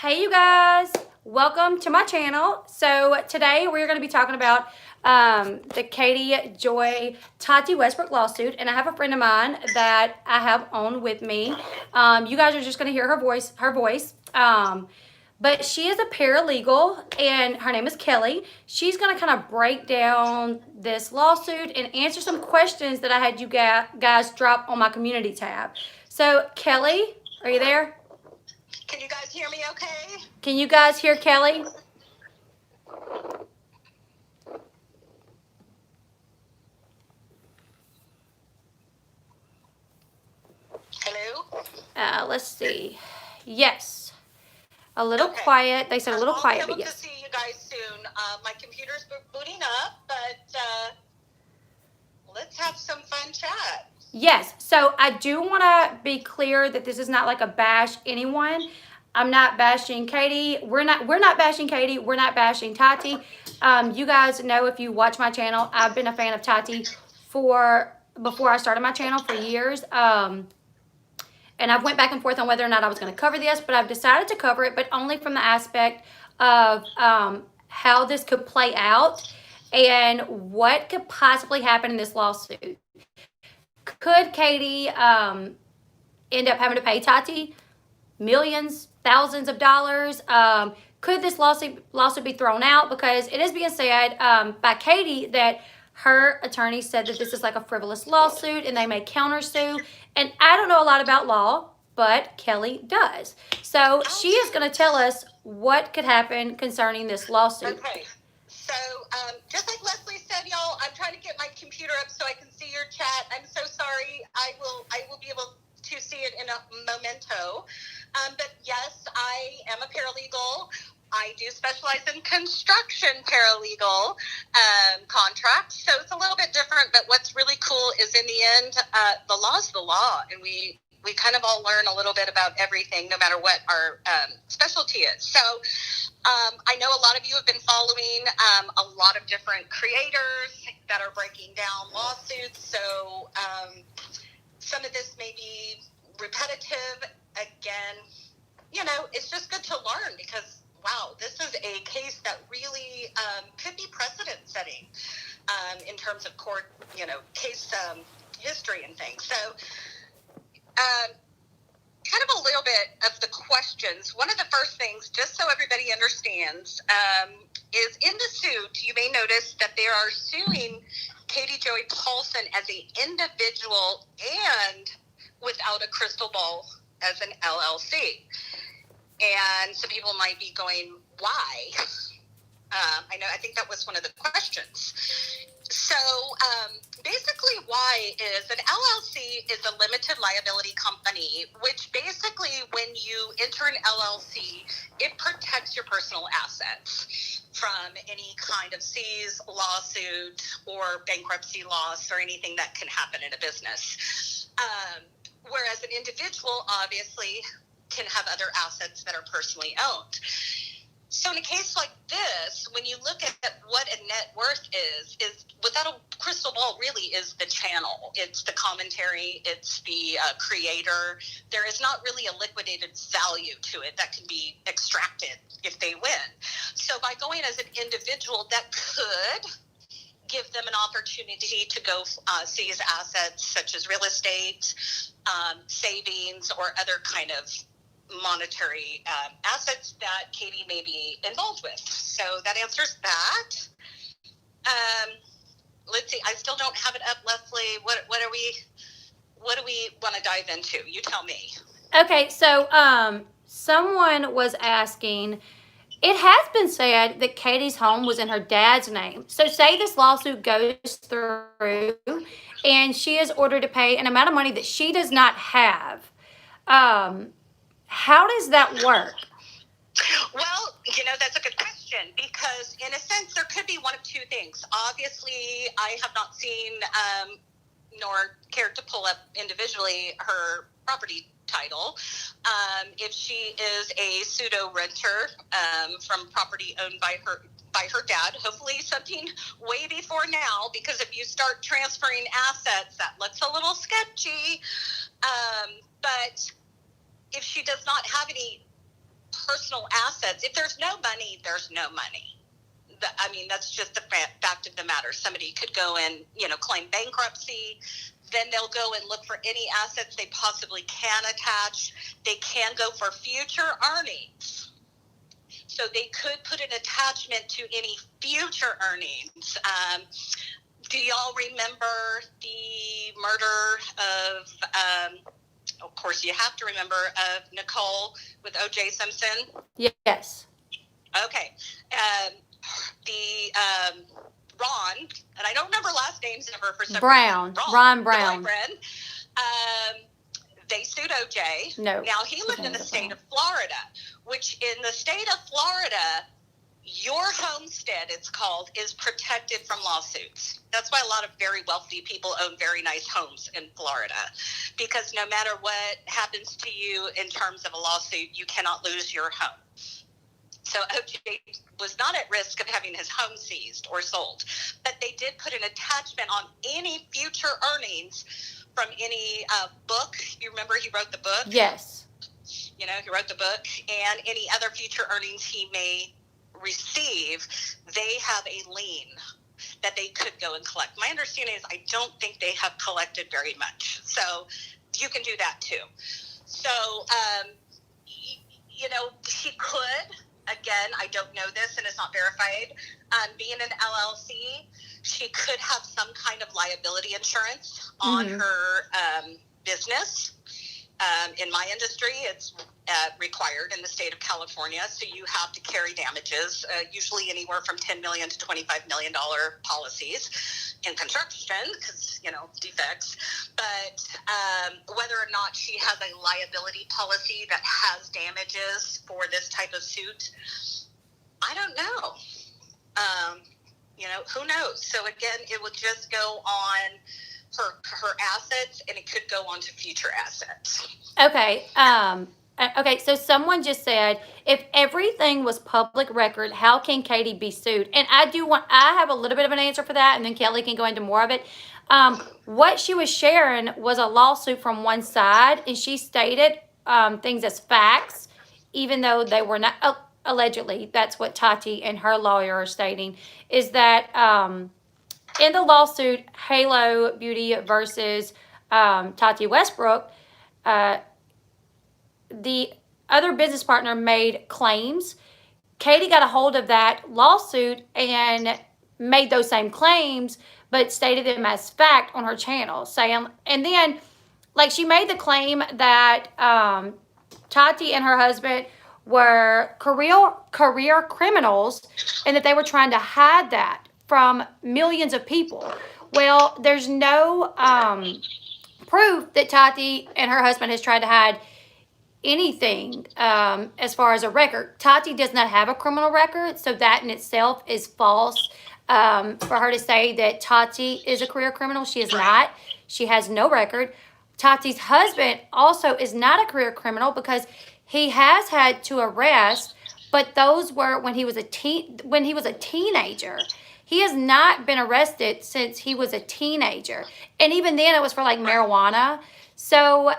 Hey you guys, welcome to my channel. So today we're going to be talking about the Katie Joy Tati Westbrook lawsuit, and I have a friend of mine that I have on with me. You guys are just going to hear her voice. But she is a paralegal and her name is Kelly. She's going to kind of break down this lawsuit and answer some questions that I had you guys drop on my community tab. So Kelly, are you there? Can you guys hear me okay? Can you guys hear Kelly? Hello? Let's see. Yes. A little quiet. They said a little quiet, but yes. I'll be able to see you guys soon. My computer's booting up, but let's have some fun chat. Yes. So I do want to be clear that this is not like a bash anyone. I'm not bashing Katie. We're not bashing Katie. We're not bashing Tati. You guys know, if you watch my channel, I've been a fan of Tati before I started my channel for years. And I've went back and forth on whether or not I was going to cover this, but I've decided to cover it, but only from the aspect of how this could play out and what could possibly happen in this lawsuit. Could Katie end up having to pay Tati millions, thousands of dollars? Could this lawsuit be thrown out? Because it is being said by Katie that her attorney said that this is like a frivolous lawsuit and they may countersue. And I don't know a lot about law, but Kelly does. So she is going to tell us what could happen concerning this lawsuit. Okay. So just like Leslie said, y'all, I'm trying to get my computer up so I can see your chat. I'm so sorry. I will be able to see it in a momento. But yes, I am a paralegal. I do specialize in construction paralegal contracts. So it's a little bit different, but what's really cool is in the end, the law is the law, and we kind of all learn a little bit about everything, no matter what our specialty is. So I know a lot of you have been following a lot of different creators that are breaking down lawsuits. So some of this may be repetitive. Again, it's just good to learn because, wow, this is a case that really could be precedent setting in terms of court, case history and things. So kind of a little bit of the questions. One of the first things, just so everybody understands, is in the suit, you may notice that they are suing Katie Joy Paulson as an individual and without a crystal ball as an LLC. And some people might be going, why? I think that was one of the questions. So basically why is an LLC is a limited liability company, which basically when you enter an LLC, it protects your personal assets from any kind of seize, lawsuit, or bankruptcy loss or anything that can happen in a business. Whereas an individual obviously can have other assets that are personally owned. So in a case like this, when you look at what a net worth is without a crystal ball really is the channel. It's the commentary. It's the creator. There is not really a liquidated value to it that can be extracted if they win. So by going as an individual, that could give them an opportunity to go seize assets such as real estate, savings, or other kind of monetary assets that Katie may be involved with. So that answers that. Let's see. I still don't have it up, Leslie. What do we want to dive into? You tell me. Okay, so someone was asking, it has been said that Katie's home was in her dad's name. So say this lawsuit goes through and she is ordered to pay an amount of money that she does not have. How does that work? Well, that's a good question because in a sense, there could be one of two things. Obviously, I have not seen nor cared to pull up individually her property title. If she is a pseudo renter from property owned by her dad, hopefully something way before now, because if you start transferring assets, that looks a little sketchy. But if she does not have any personal assets, if there's no money, there's no money. I mean, that's just the fact of the matter. Somebody could go and, claim bankruptcy. Then they'll go and look for any assets they possibly can attach. They can go for future earnings. So they could put an attachment to any future earnings. Do y'all remember the murder of course you have to remember, of Nicole with O.J. Simpson? Yes. Okay. Ron, and I don't remember last names ever for some Brown. reason. Ron Brown. The boyfriend, they sued O.J. No. Now, he lived in the state of Florida, which in the state of Florida, your homestead, it's called, is protected from lawsuits. That's why a lot of very wealthy people own very nice homes in Florida, because no matter what happens to you in terms of a lawsuit, you cannot lose your home. So O.J. was not at risk of having his home seized or sold, but they did put an attachment on any future earnings from any book. You remember he wrote the book? Yes. He wrote the book, and any other future earnings he may receive, they have a lien that they could go and collect. My understanding is I don't think they have collected very much. So you can do that too. So, she could, again, I don't know this and it's not verified, being an LLC, she could have some kind of liability insurance on her business. In my industry, it's required in the state of California, so you have to carry damages, usually anywhere from $10 million to $25 million policies in construction, because, defects. But whether or not she has a liability policy that has damages for this type of suit, I don't know. Who knows? So again, it would just go on her assets, and it could go on to future assets. Okay. Okay. So someone just said, if everything was public record, how can Katie be sued? And I have a little bit of an answer for that, and then Kelly can go into more of it. What she was sharing was a lawsuit from one side, and she stated things as facts, even though they were not, allegedly, that's what Tati and her lawyer are stating, is that in the lawsuit, Halo Beauty versus Tati Westbrook, the other business partner made claims. Katie got a hold of that lawsuit and made those same claims, but stated them as fact on her channel, saying, and then, like, she made the claim that Tati and her husband were career criminals, and that they were trying to hide that from millions of people. Well, there's no proof that Tati and her husband has tried to hide anything as far as a record. Tati does not have a criminal record, so that in itself is false. For her to say that Tati is a career criminal, she is not. She has no record. Tati's husband also is not a career criminal because he has had to arrest, but those were when he was a teenager. He has not been arrested since he was a teenager, and even then it was for like marijuana. So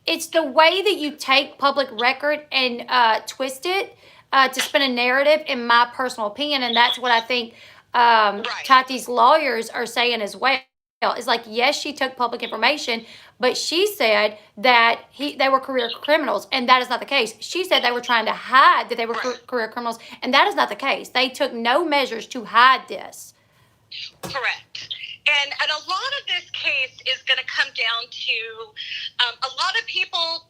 it's the way that you take public record and twist it to spin a narrative, in my personal opinion, and that's what I think Tati's lawyers are saying as well. It's like, yes, she took public information, but she said that they were career criminals, and that is not the case. She said they were trying to hide that they were career criminals, and that is not the case. They took no measures to hide this. Correct. And a lot of this case is going to come down to a lot of people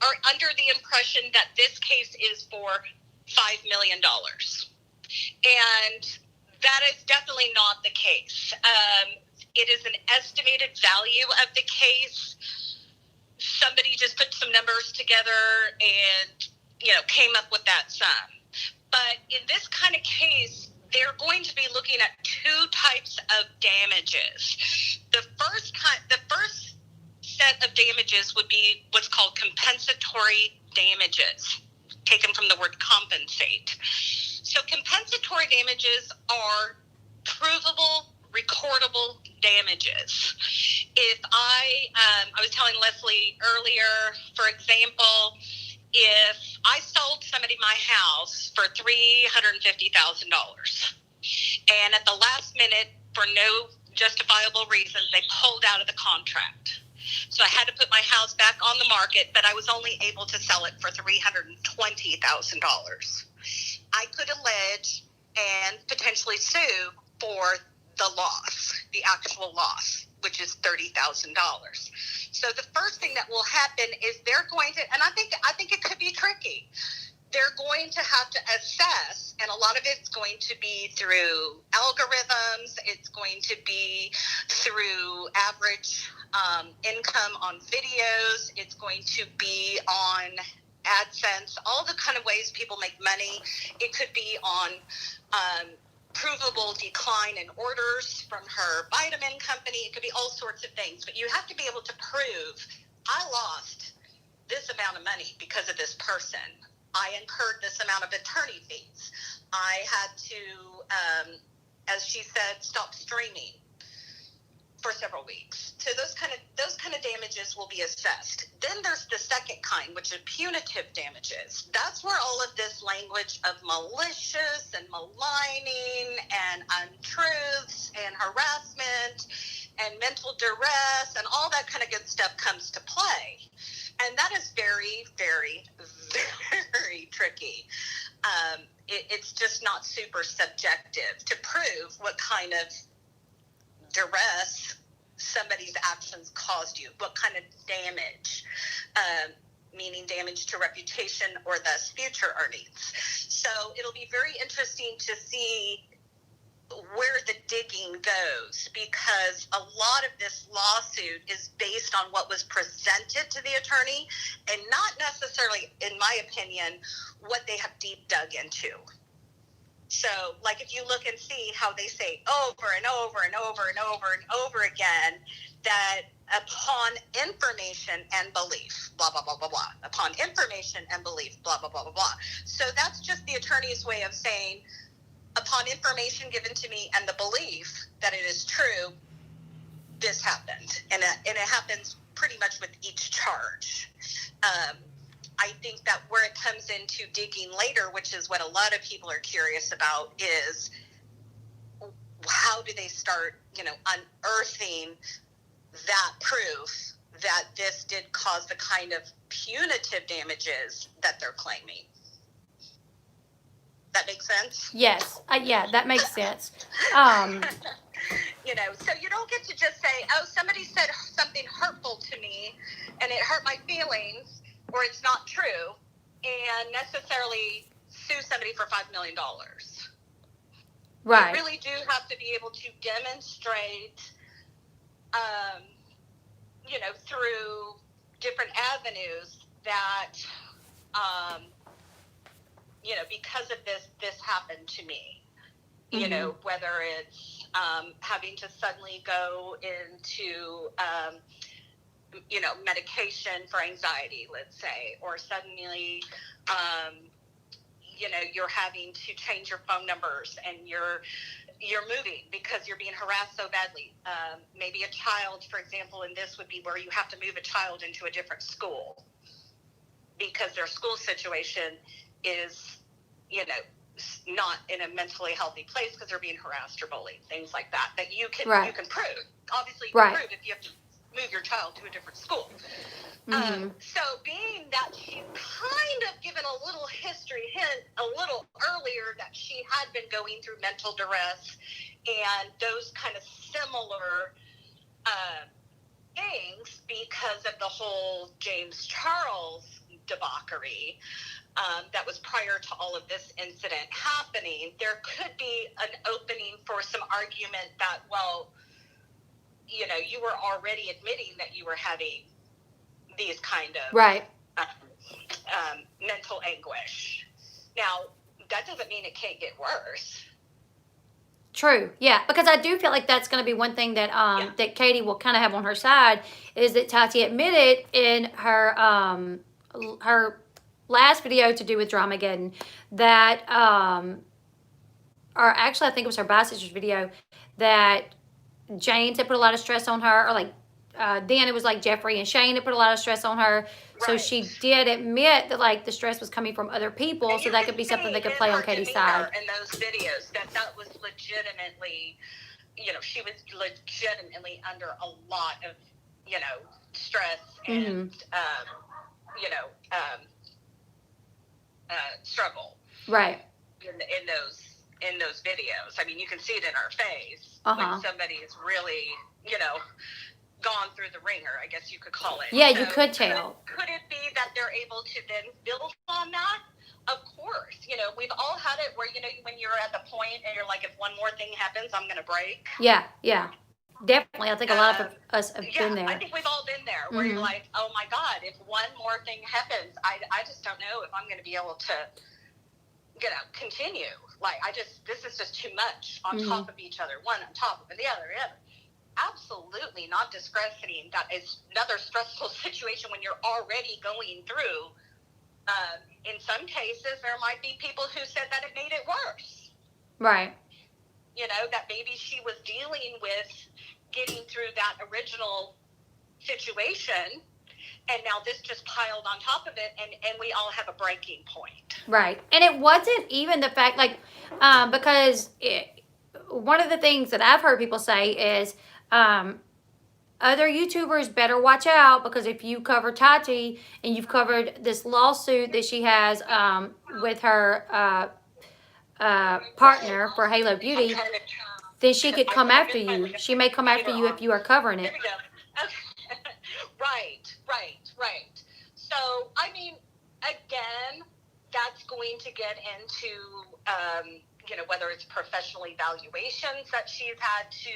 are under the impression that this case is for $5 million. And that is definitely not the case. It is an estimated value of the case. Somebody just put some numbers together and, came up with that sum. But in this kind of case, they're going to be looking at two types of damages. The first set of damages would be what's called compensatory damages, taken from the word compensate. So compensatory damages are provable recordable damages. If I was telling Leslie earlier, for example, if I sold somebody my house for $350,000, and at the last minute, for no justifiable reason, they pulled out of the contract. So I had to put my house back on the market, but I was only able to sell it for $320,000. I could allege and potentially sue for the loss, the actual loss, which is $30,000. So the first thing that will happen is they're going to, and I think it could be tricky. They're going to have to assess, and a lot of it's going to be through algorithms. It's going to be through average income on videos. It's going to be on AdSense, all the kind of ways people make money. It could be on provable decline in orders from her vitamin company. It could be all sorts of things. But you have to be able to prove, I lost this amount of money because of this person. I incurred this amount of attorney fees. I had to, as she said, stop streaming for several weeks. So those kind of damages will be assessed. Then there's the second kind, which is punitive damages. That's where all of this language of malicious and maligning and untruths and harassment and mental duress and all that kind of good stuff comes to play. And that is very, very, very tricky. It's just not super subjective to prove what kind of duress somebody's actions caused you, what kind of damage, meaning damage to reputation or thus future earnings. So it'll be very interesting to see where the digging goes, because a lot of this lawsuit is based on what was presented to the attorney and not necessarily, in my opinion, what they have deep dug into. So, like, if you look and see how they say over and over and over and over and over again that upon information and belief, blah, blah, blah, blah, blah, upon information and belief, blah, blah, blah, blah, blah. So that's just the attorney's way of saying, upon information given to me and the belief that it is true, this happened. And it happens pretty much with each charge. I think that where it comes into digging later, which is what a lot of people are curious about, is how do they start, unearthing that proof that this did cause the kind of punitive damages that they're claiming. That makes sense? Yes. Yeah, that makes sense. So you don't get to just say, oh, somebody said something hurtful to me and it hurt my feelings, or it's not true, and necessarily sue somebody for $5 million. Right. You really do have to be able to demonstrate, through different avenues that, because of this happened to me. Mm-hmm. Whether it's having to suddenly go into, medication for anxiety, let's say, or suddenly, you're having to change your phone numbers and you're moving because you're being harassed so badly. Maybe a child, for example, and this would be where you have to move a child into a different school because their school situation is, not in a mentally healthy place because they're being harassed or bullied, things like that you can Right. you can prove. Obviously, you Right. can prove if you have to move your child to a different school. Mm-hmm. So being that she's kind of given a little history hint a little earlier that she had been going through mental duress and those kind of similar things because of the whole James Charles debauchery that was prior to all of this incident happening, there could be an opening for some argument that, well, you were already admitting that you were having these kind of Right. mental anguish. Now, that doesn't mean it can't get worse. True. Yeah, because I do feel like that's going to be one thing that that Katie will kind of have on her side is that Tati admitted in her her last video to do with Dramageddon that or actually I think it was her Bisexuals video that James had put a lot of stress on her, or like then it was like Jeffrey and Shane had put a lot of stress on her. So Right. she did admit that like the stress was coming from other people, And so you that can could be see something that could in play on her Katie's demeanor side. in those videos that was legitimately, she was legitimately under a lot of, stress and, you know, um, struggle. Right. In those videos. I mean, you can see it in her face Uh-huh. when somebody is really, gone through the ringer, I guess you could call it. Yeah, so you could tell. Could it be that they're able to then build on that? Of course. We've all had it where, when you're at the point and you're like, if one more thing happens, I'm going to break. Yeah. Definitely. I think a lot of us have been there. I think we've all been there where you're like, oh my God, if one more thing happens, I just don't know if I'm going to be able to, continue. Like, this is just too much on top of each other, one on top of the other. Absolutely not discrediting. That is another stressful situation when you're already going through. In some cases, there might be people who said that it made it worse. Right. That maybe she was dealing with getting through that original situation, and now this just piled on top of it, and we all have a breaking point. Right. And it wasn't even the fact, like, because one of the things that I've heard people say is other YouTubers better watch out, because if you cover Tati and you've covered this lawsuit that she has with her partner for Halo Beauty, then she could come after you. She may come after you if you are covering it. There we go. Right. So, I mean, again, that's going to get into, whether it's professional evaluations that she's had to,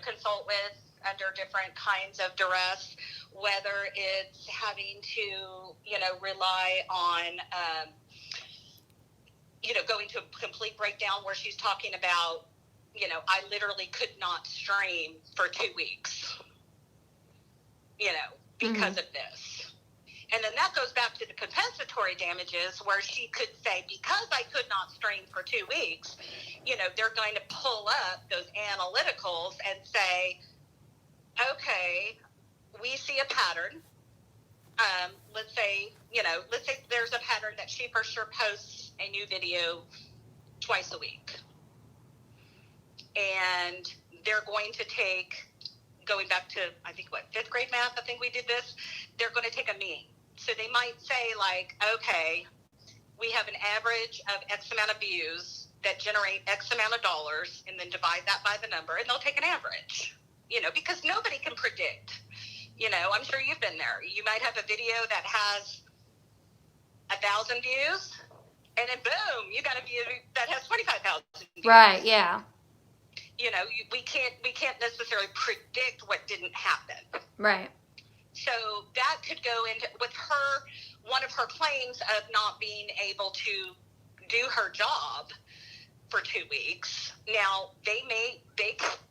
consult with under different kinds of duress, whether it's having to, rely on, going to a complete breakdown where she's talking about, I literally could not stream for 2 weeks, because of this. And then that goes back to the compensatory damages, where she could say, because I could not stream for 2 weeks, they're going to pull up those analyticals and say, okay, we see a pattern. Let's say there's a pattern that she for sure posts a new video twice a week. And they're going to take, going back to, I think, 5th grade math, I think we did this, they're going to take a mean. So they might say, like, okay, we have an average of X amount of views that generate X amount of dollars, and then divide that by the number, and they'll take an average, because nobody can predict. I'm sure you've been there. You might have a video that has 1,000 views, and then boom, you got a view that has 25,000 views. Right, yeah. We can't necessarily predict what didn't happen. Right. So that could go into, with her, one of her claims of not being able to do her job for 2 weeks. Now,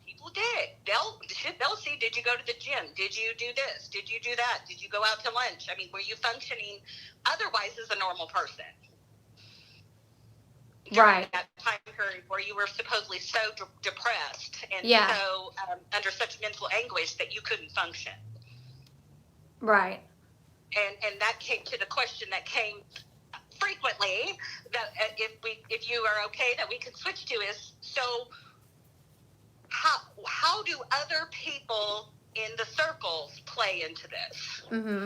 people did. They'll see, did you go to the gym? Did you do this? Did you do that? Did you go out to lunch? I mean, were you functioning otherwise as a normal person? Right. That time period where you were supposedly so depressed and so under such mental anguish that you couldn't function. Right. And that came to the question that came frequently, that if you are okay, that we can switch to, is, so how do other people in the circles play into this? And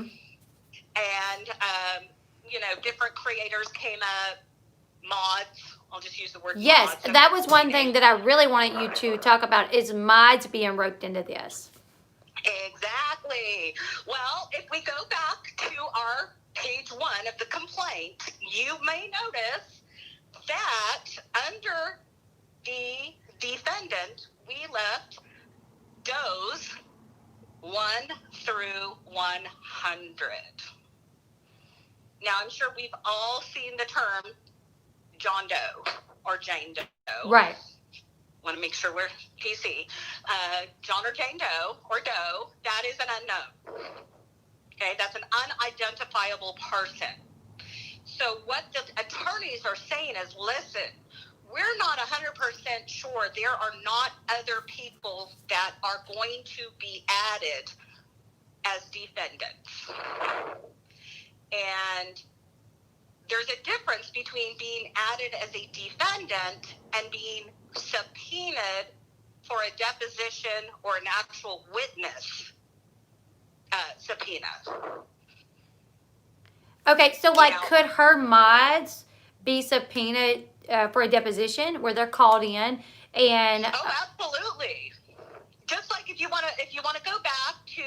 different creators came up, mods, I'll just use the word yes, mods. That was one thing that I really wanted you to talk about, is mods being roped into this. Exactly. Well, if we go back to our page 1 of the complaint, you may notice that under the defendant, we left does 1 through 100. Now, I'm sure we've all seen the term John Doe or Jane Doe. Right. Want to make sure we're PC. John or Jane Doe or Doe, that is an unknown. Okay, that's an unidentifiable person. So what the attorneys are saying is, listen, we're not 100% sure there are not other people that are going to be added as defendants. And there's a difference between being added as a defendant and being subpoenaed for a deposition or an actual witness subpoena. Okay, so like, could her mods be subpoenaed for a deposition where they're called in and? Oh, absolutely. Just like if you want to go back to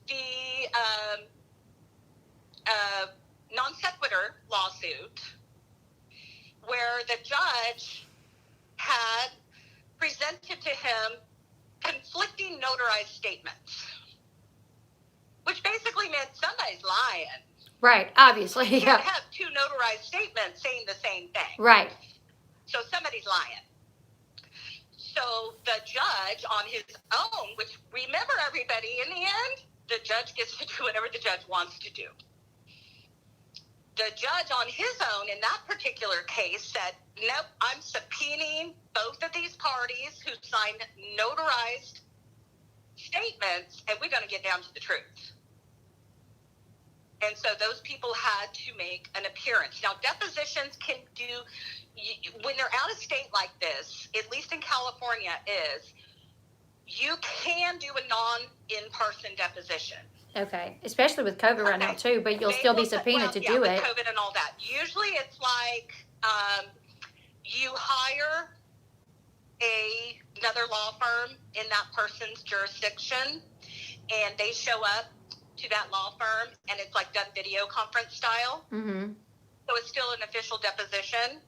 the non sequitur lawsuit, where the judge had presented to him conflicting notarized statements, which basically meant somebody's lying. Right, obviously. You can't have two notarized statements saying the same thing. Right. So somebody's lying. So the judge on his own, which remember everybody, in the end, the judge gets to do whatever the judge wants to do. The judge on his own in that particular case said, nope, I'm subpoenaing both of these parties who signed notarized statements, and we're going to get down to the truth. And so those people had to make an appearance. Now, depositions can do, when they're out of state like this, at least in California, is you can do a non-in-person deposition. Okay, especially with COVID right now too, but you'll still be subpoenaed to do it. With COVID and all that. Usually it's like you hire another law firm in that person's jurisdiction, and they show up to that law firm, and it's like done video conference style. Mm-hmm. So it's still an official deposition,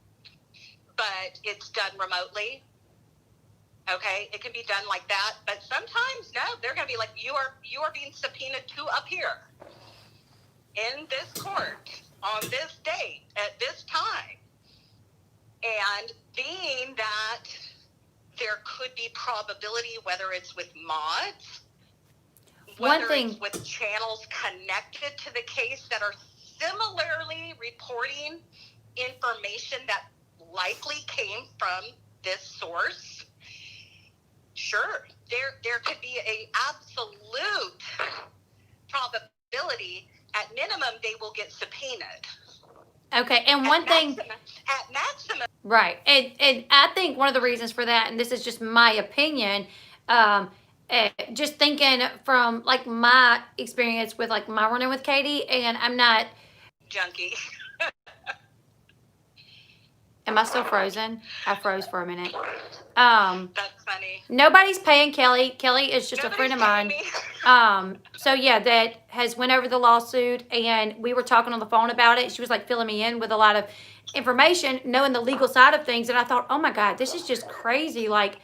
but it's done remotely. Okay, it can be done like that, but sometimes no, they're going to be like, you are being subpoenaed to appear in this court on this date at this time. And being that there could be probability, whether it's with mods, whether it's with channels connected to the case that are similarly reporting information that likely came from this source, sure, there could be a absolute probability. At minimum, they will get subpoenaed. Okay, and one thing at maximum, right, and I think one of the reasons for that, and this is just my opinion, just thinking from like my experience with like my running with Katie, and I'm not junkie. Am I still frozen? I froze for a minute. That's funny. Nobody's paying Kelly. Kelly is just a friend of mine. So yeah, that has went over the lawsuit, and we were talking on the phone about it. She was like filling me in with a lot of information, knowing the legal side of things, and I thought, oh my God, this is just crazy. Like,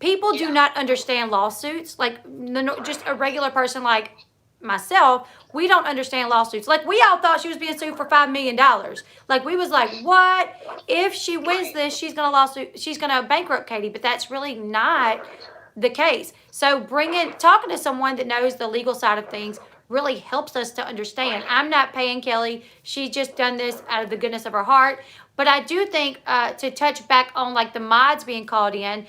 people do not understand lawsuits. Like, just a regular person like myself, we don't understand lawsuits. Like, we all thought she was being sued for $5 million. Like, we was like, what? If she wins this, she's gonna bankrupt Katie, but that's really not the case. So talking to someone that knows the legal side of things really helps us to understand. I'm not paying Kelly. She's just done this out of the goodness of her heart. But I do think, to touch back on like the mods being called in,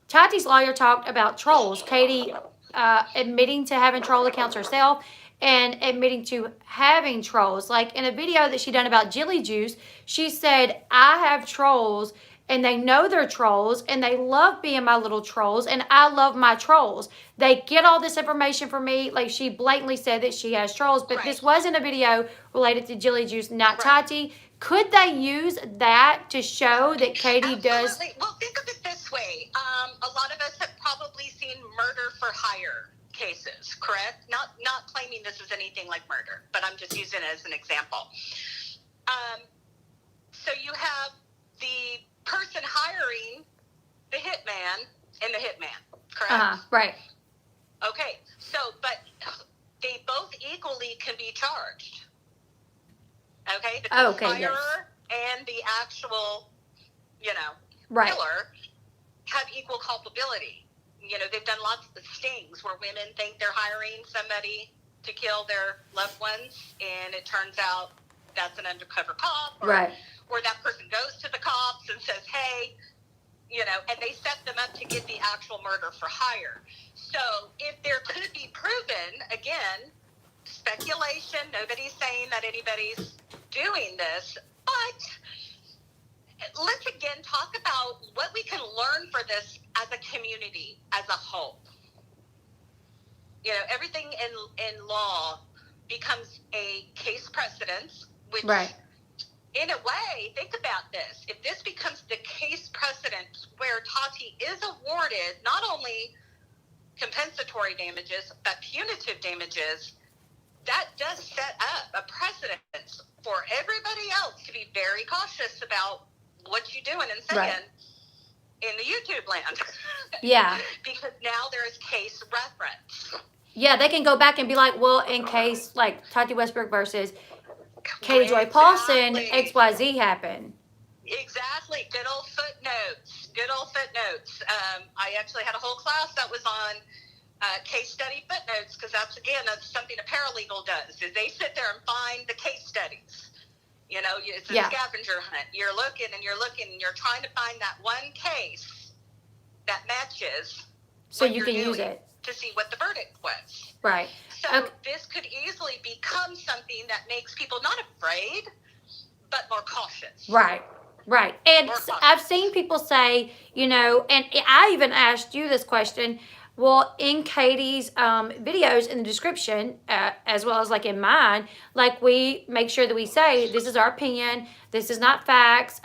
Tati's lawyer talked about trolls. Katie admitting to having troll accounts herself and admitting to having trolls. Like in a video that she done about Jilly Juice, she said, I have trolls and they know they're trolls and they love being my little trolls and I love my trolls. They get all this information from me. Like, she blatantly said that she has trolls, but this wasn't a video related to Jilly Juice, not Tati. Could they use that to show that Katie does? Well, think of it this way. A lot of us have probably seen murder for hire cases, correct? Not claiming this is anything like murder, but I'm just using it as an example. So you have the person hiring the hitman and the hitman, correct? Right. Okay, so, but they both equally can be charged. Okay, the conspirer and the actual, killer have equal culpability. They've done lots of stings where women think they're hiring somebody to kill their loved ones, and it turns out that's an undercover cop or or that person goes to the cops and says, hey, you know, and they set them up to get the actual murder for hire. So if there could be proven, again, speculation, nobody's saying that anybody's doing this, but let's again talk about what we can learn for this as a community, as a whole. You know, everything in law becomes a case precedence, which Right. in a way, think about this. If this becomes the case precedent where Tati is awarded not only compensatory damages, but punitive damages, that does set up a precedent for everybody else to be very cautious about what you're doing and saying in the YouTube land. Yeah. Because now there is case reference. Yeah, they can go back and be like, well, in case like Tati Westbrook versus Katie Joy Paulson, XYZ happened. Exactly. Good old footnotes. Good old footnotes. I actually had a whole class that was on case study footnotes, because that's something a paralegal does, is they sit there and find the case studies. You know, it's a scavenger hunt. You're looking and you're trying to find that one case that matches so you can use it to see what the verdict was. Right. So this could easily become something that makes people not afraid, but more cautious. Right. Right. And I've seen people say, you know, and I even asked you this question, well, in Katie's videos in the description, as well as like in mine, like we make sure that we say, this is our opinion, this is not facts,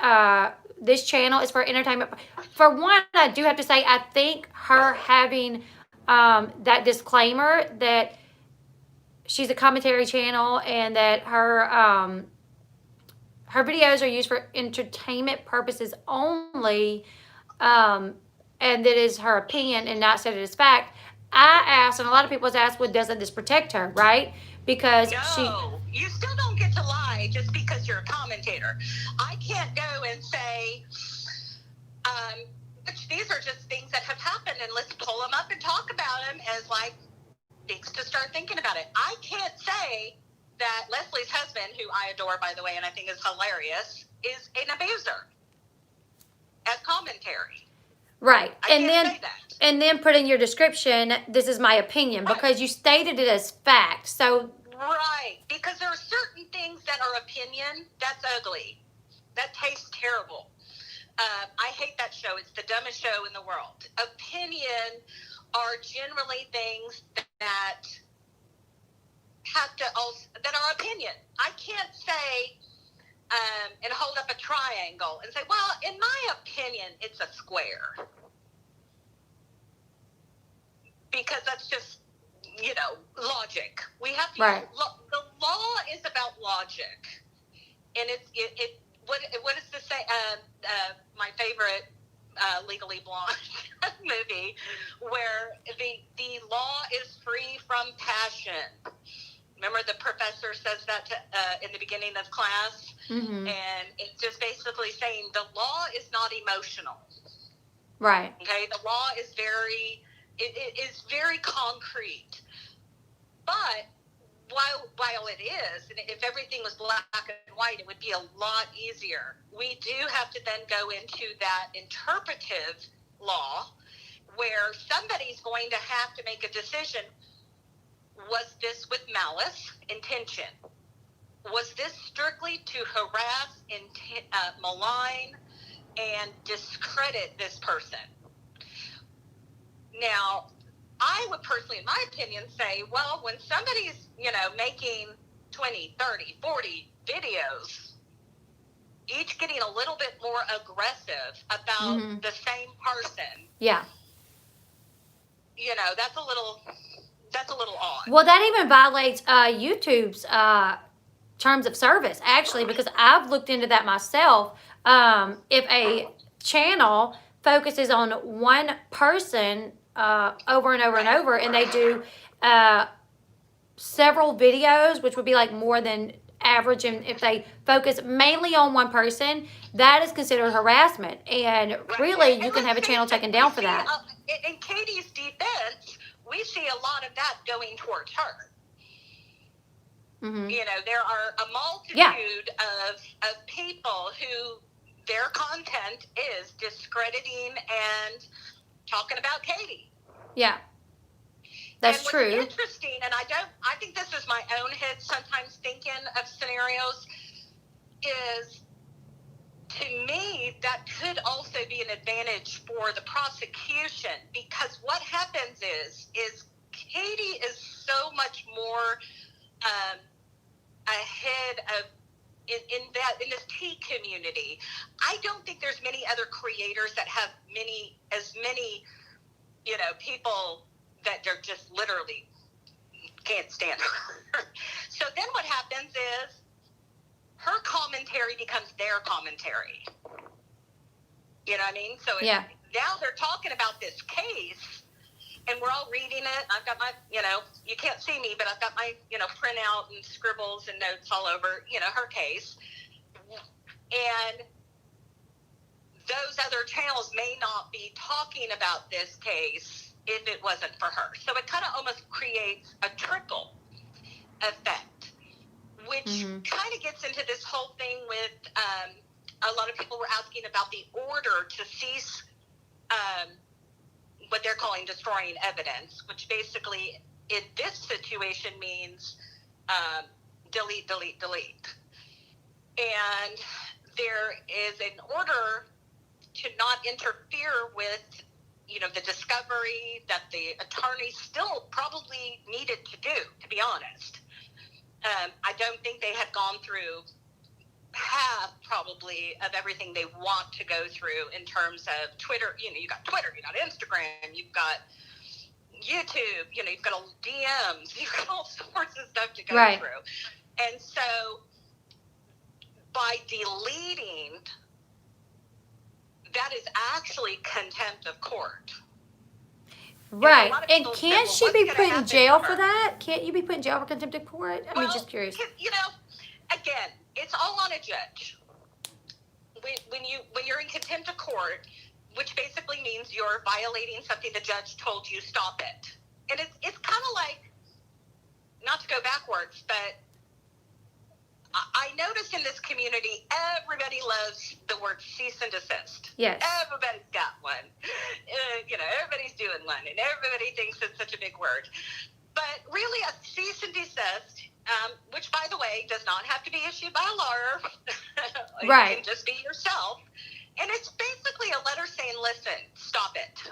this channel is for entertainment. For one, I do have to say, I think her having that disclaimer that she's a commentary channel and that her videos are used for entertainment purposes only, and that is her opinion and not stated as fact. I asked, and a lot of people have asked, well, doesn't this protect her, right? Because you still don't get to lie just because you're a commentator. I can't go and say, these are just things that have happened, and let's pull them up and talk about them as like things to start thinking about it. I can't say that Leslie's husband, who I adore, by the way, and I think is hilarious, is an abuser as commentary. Right. And then put in your description, this is my opinion, because you stated it as fact. So right, because there are certain things that are opinion, that's ugly. That tastes terrible. I hate that show. It's the dumbest show in the world. Opinion are generally things that that are opinion. I can't say and hold up a triangle and say, well, in my opinion, it's a square. Because that's just, you know, logic. We have to use the law is about logic. And what is to say, my favorite Legally Blonde movie, where the law is free from passion. Remember, the professor says that in the beginning of class, and it's just basically saying the law is not emotional. Right. Okay, the law is it is very concrete. But while it is, and if everything was black and white, it would be a lot easier. We do have to then go into that interpretive law, where somebody's going to have to make a decision. Was this with malice, intention? Was this strictly to harass, malign, and discredit this person? Now, I would personally, in my opinion, say, well, when somebody's, you know, making 20, 30, 40 videos, each getting a little bit more aggressive about the same person. Yeah. You know, that's a little odd. Well, that even violates YouTube's terms of service, actually, because I've looked into that myself. If a channel focuses on one person over and over and over, and they do several videos, which would be like more than average, and if they focus mainly on one person, that is considered harassment. And really, you can have a channel taken down for that. In Katie's defense, we see a lot of that going towards her. Mm-hmm. You know, there are a multitude Yeah. of people who their content is discrediting and talking about Katie. Yeah. That's and true. What's interesting, and I think this is my own head sometimes thinking of scenarios, is to me that could also be an advantage for the prosecution, because what happens is Katie is so much more ahead of in this tea community. I don't think there's many other creators that have as many people that they're just literally can't stand her. So then what happens is her commentary becomes their commentary. You know what I mean? So now they're talking about this case, and we're all reading it. I've got my, you can't see me, but I've got my, printout and scribbles and notes all over, her case. And those other channels may not be talking about this case if it wasn't for her. So it kind of almost creates a trickle effect, which kind of gets into this whole thing with a lot of people were asking about the order to cease what they're calling destroying evidence, which basically in this situation means delete. And there is an order to not interfere with, the discovery that the attorney still probably needed to do, to be honest. I don't think they had gone through half probably of everything they want to go through in terms of Twitter. You got Twitter, you got Instagram, you've got YouTube, you've got DMs, you've got all sorts of stuff to go through. And so by deleting, that is actually contempt of court. Right. And can't she be put in jail for that? Can't you be put in jail for contempt of court? I mean, just curious. Again, it's all on a judge. When you're in contempt of court, which basically means you're violating something the judge told you, stop it. And it's kind of like, not to go backwards, but I notice in this community, everybody loves the word cease and desist. Yes. Everybody's got one. Everybody's doing one, and everybody thinks it's such a big word. But really, a cease and desist, which, by the way, does not have to be issued by a lawyer. Right. You can just be yourself. And it's basically a letter saying, listen, stop it.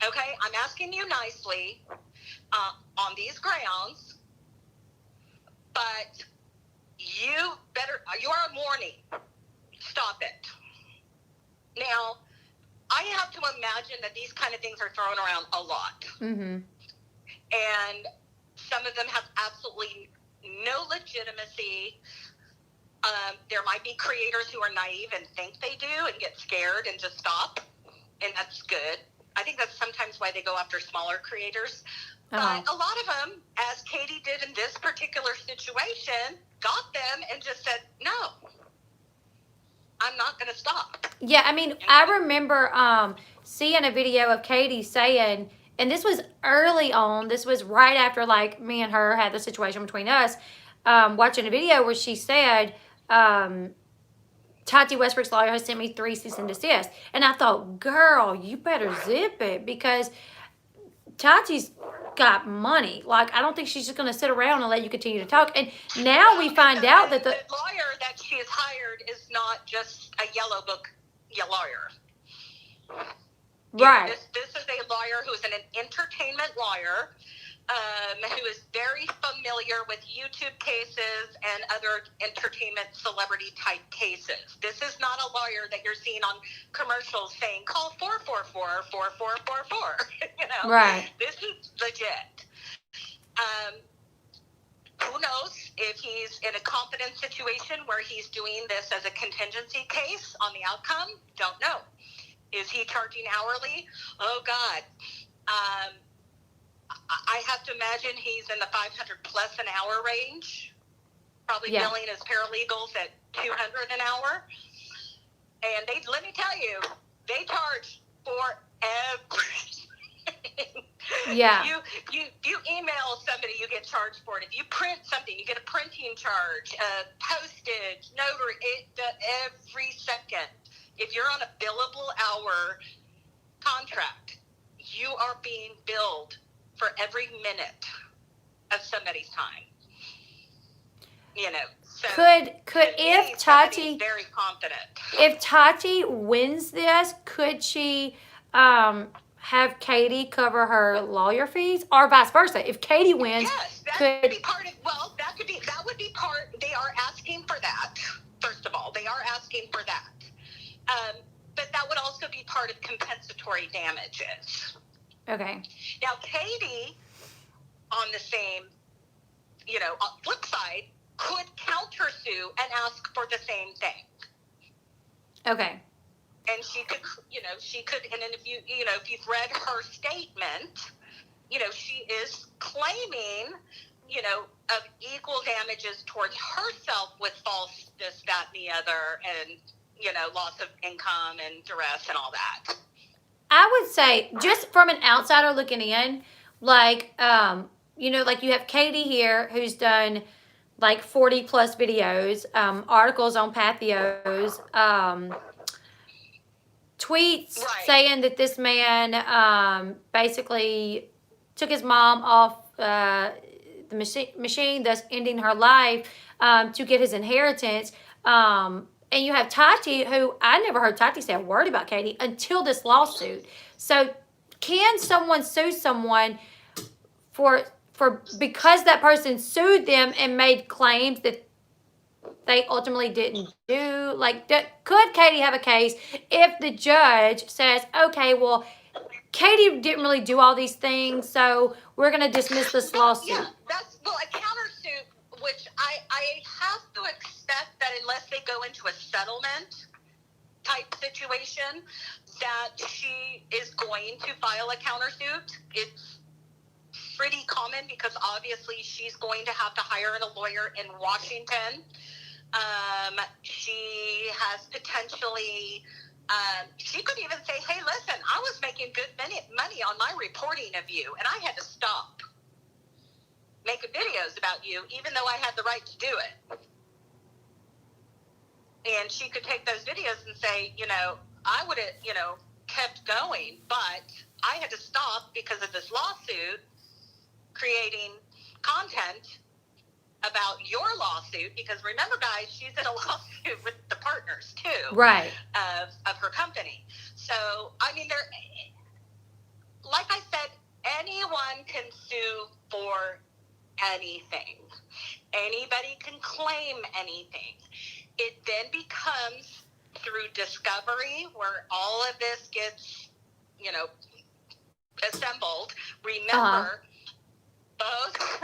Okay? I'm asking you nicely on these grounds, but you are warning. Stop it. Now, I have to imagine that these kind of things are thrown around a lot. Mm-hmm. And some of them have absolutely no legitimacy. There might be creators who are naive and think they do and get scared and just stop. And that's good. I think that's sometimes why they go after smaller creators. But a lot of them, as Katie did in this particular situation, got them and just said, no, I'm not going to stop. Yeah, I mean, I remember seeing a video of Katie saying, and this was early on, this was right after, like, me and her had the situation between us, watching a video where she said, Tati Westbrook's lawyer has sent me 3 cease and desist. And I thought, girl, you better zip it, because Tati's got money. Like, I don't think she's just going to sit around and let you continue to talk. And now we find out that the lawyer that she has hired is not just a yellow book lawyer. Right. This is a lawyer who is an entertainment lawyer, who is very familiar with YouTube cases and other entertainment celebrity type cases. This is not a lawyer that you're seeing on commercials saying, call 444-4444. Right. This is legit. Who knows if he's in a competent situation where he's doing this as a contingency case on the outcome? Don't know. Is he charging hourly? Oh, God. I have to imagine he's in the 500 plus an hour range, probably billing his paralegals at 200 an hour. And let me tell you, they charge for everything. Yeah. You email somebody, you get charged for it. If you print something, you get a printing charge, postage, notary, every second. If you're on a billable hour contract, you are being billed for every minute of somebody's time. You know, so Could if Tati very confident. If Tati wins this, could she have Katie cover her lawyer fees, or vice versa? If Katie wins, yes, that could be part of. Well, that would be part. They are asking for that. First of all, they are asking for that. But that would also be part of compensatory damages. Okay. Now, Katie, on the same, flip side, could countersue and ask for the same thing. Okay. And she could, and then if you've read her statement, she is claiming, of equal damages towards herself with false this, that, and the other, and, loss of income and duress and all that. I would say, just from an outsider looking in, like, like you have Katie here who's done like 40 plus videos, articles on Pathios, tweets saying that this man basically took his mom off the machine, thus ending her life, to get his inheritance. And you have Tati, who I never heard Tati say a word about Katie until this lawsuit. So can someone sue someone for because that person sued them and made claims that they ultimately didn't do? Like, could Katie have a case if the judge says, okay, well, Katie didn't really do all these things, so we're going to dismiss this lawsuit? Yeah, a countersuit, which I have to expect that unless they go into a settlement type situation, that she is going to file a countersuit. It's pretty common because obviously she's going to have to hire a lawyer in Washington. She has potentially, she could even say, hey, listen, I was making good money on my reporting of you, and I had to stop making videos about you, even though I had the right to do it. And she could take those videos and say, I would have, kept going, but I had to stop because of this lawsuit creating content about your lawsuit, because remember, guys, she's in a lawsuit with the partners too, right, of her company. So I mean, like I said, anyone can sue for anything. Anybody can claim anything. It then becomes through discovery, where all of this gets, assembled. Remember, both,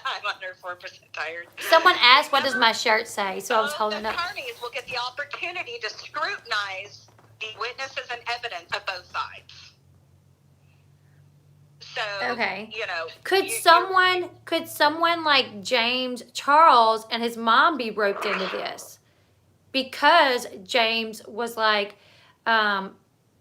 I'm under 4% tired. Someone asked, what does my shirt say? So I was holding up. Attorneys will get the opportunity to scrutinize the witnesses and evidence of both sides. So, okay. Could someone like James Charles and his mom be roped into this? Because James was like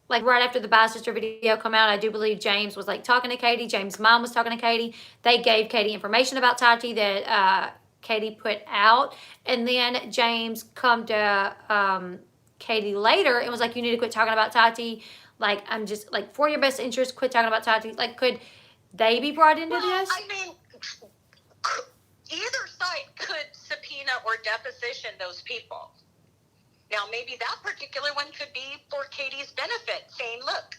right after the Bye Sister video come out, I do believe James was like talking to Katie. James' mom was talking to Katie. They gave Katie information about Tati that Katie put out. And then James come to Katie later and was like, you need to quit talking about Tati. Like, I'm just like, for your best interest, quit talking about Tati. Like, could they be brought into this? I mean, either side could subpoena or deposition those people. Now, maybe that particular one could be for Katie's benefit, saying, look,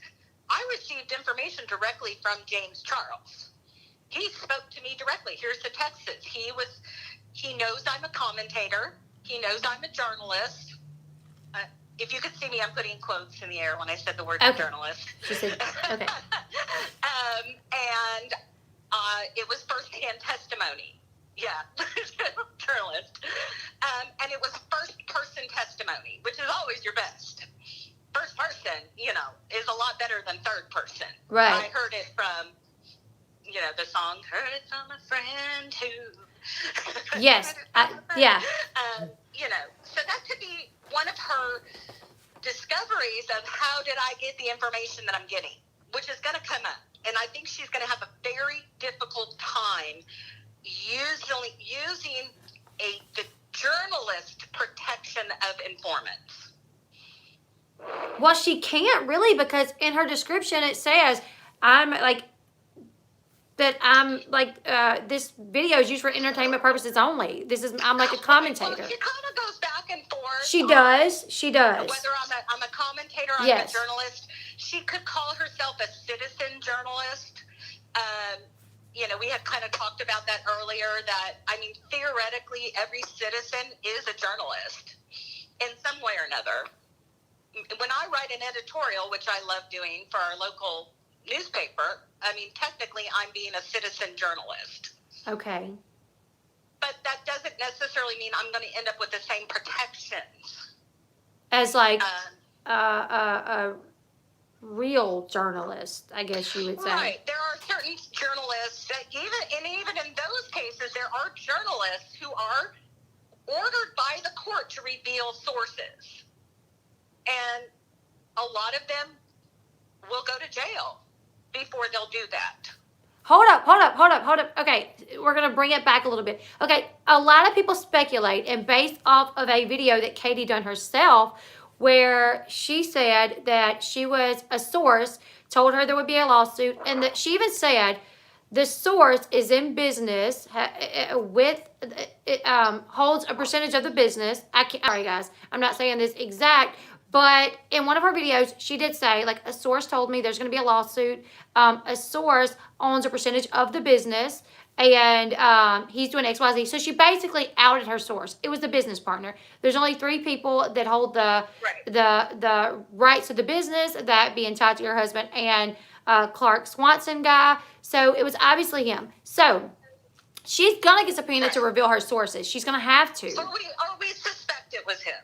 I received information directly from James Charles. He spoke to me directly. Here's the texts. He knows I'm a commentator. He knows I'm a journalist. If you could see me, I'm putting quotes in the air when I said the word journalist. She said, okay. And it was firsthand testimony. Yeah, journalist. And it was first-person testimony, which is always your best. First person, is a lot better than third person. Right. I heard it from, the song, heard it from a friend who... Yes, yeah. So that could be one of her discoveries of how did I get the information that I'm getting, which is going to come up. and I think she's going to have a very difficult time using the journalist protection of informants. Well, she can't really, because in her description it says, I'm like, this video is used for entertainment purposes only. I'm like a commentator. Well, she kind of goes back and forth. She does. Whether I'm a commentator, I'm yes. a journalist. She could call herself a citizen journalist. We had kind of talked about that earlier, that, I mean, theoretically, every citizen is a journalist in some way or another. When I write an editorial, which I love doing for our local newspaper, I mean, technically, I'm being a citizen journalist. Okay. But that doesn't necessarily mean I'm going to end up with the same protections as like a real journalist, I guess you would say. Right. There are certain journalists that even in those cases, there are journalists who are ordered by the court to reveal sources. And a lot of them will go to jail before they'll do that. Hold up. Okay, we're going to bring it back a little bit. Okay, a lot of people speculate, and based off of a video that Katie done herself, where she said that a source told her there would be a lawsuit, and that she even said the source is in business holds a percentage of the business. Sorry guys, I'm not saying this exact, but in one of her videos, she did say, like, a source told me there's going to be a lawsuit. A source owns a percentage of the business, and he's doing X, Y, Z. So she basically outed her source. It was the business partner. There's only 3 people that hold the rights of the business, that being Tati, her husband, and Clark Swanson guy. So it was obviously him. So she's going to get subpoenaed to reveal her sources. She's going to have to. Or we suspect it was him.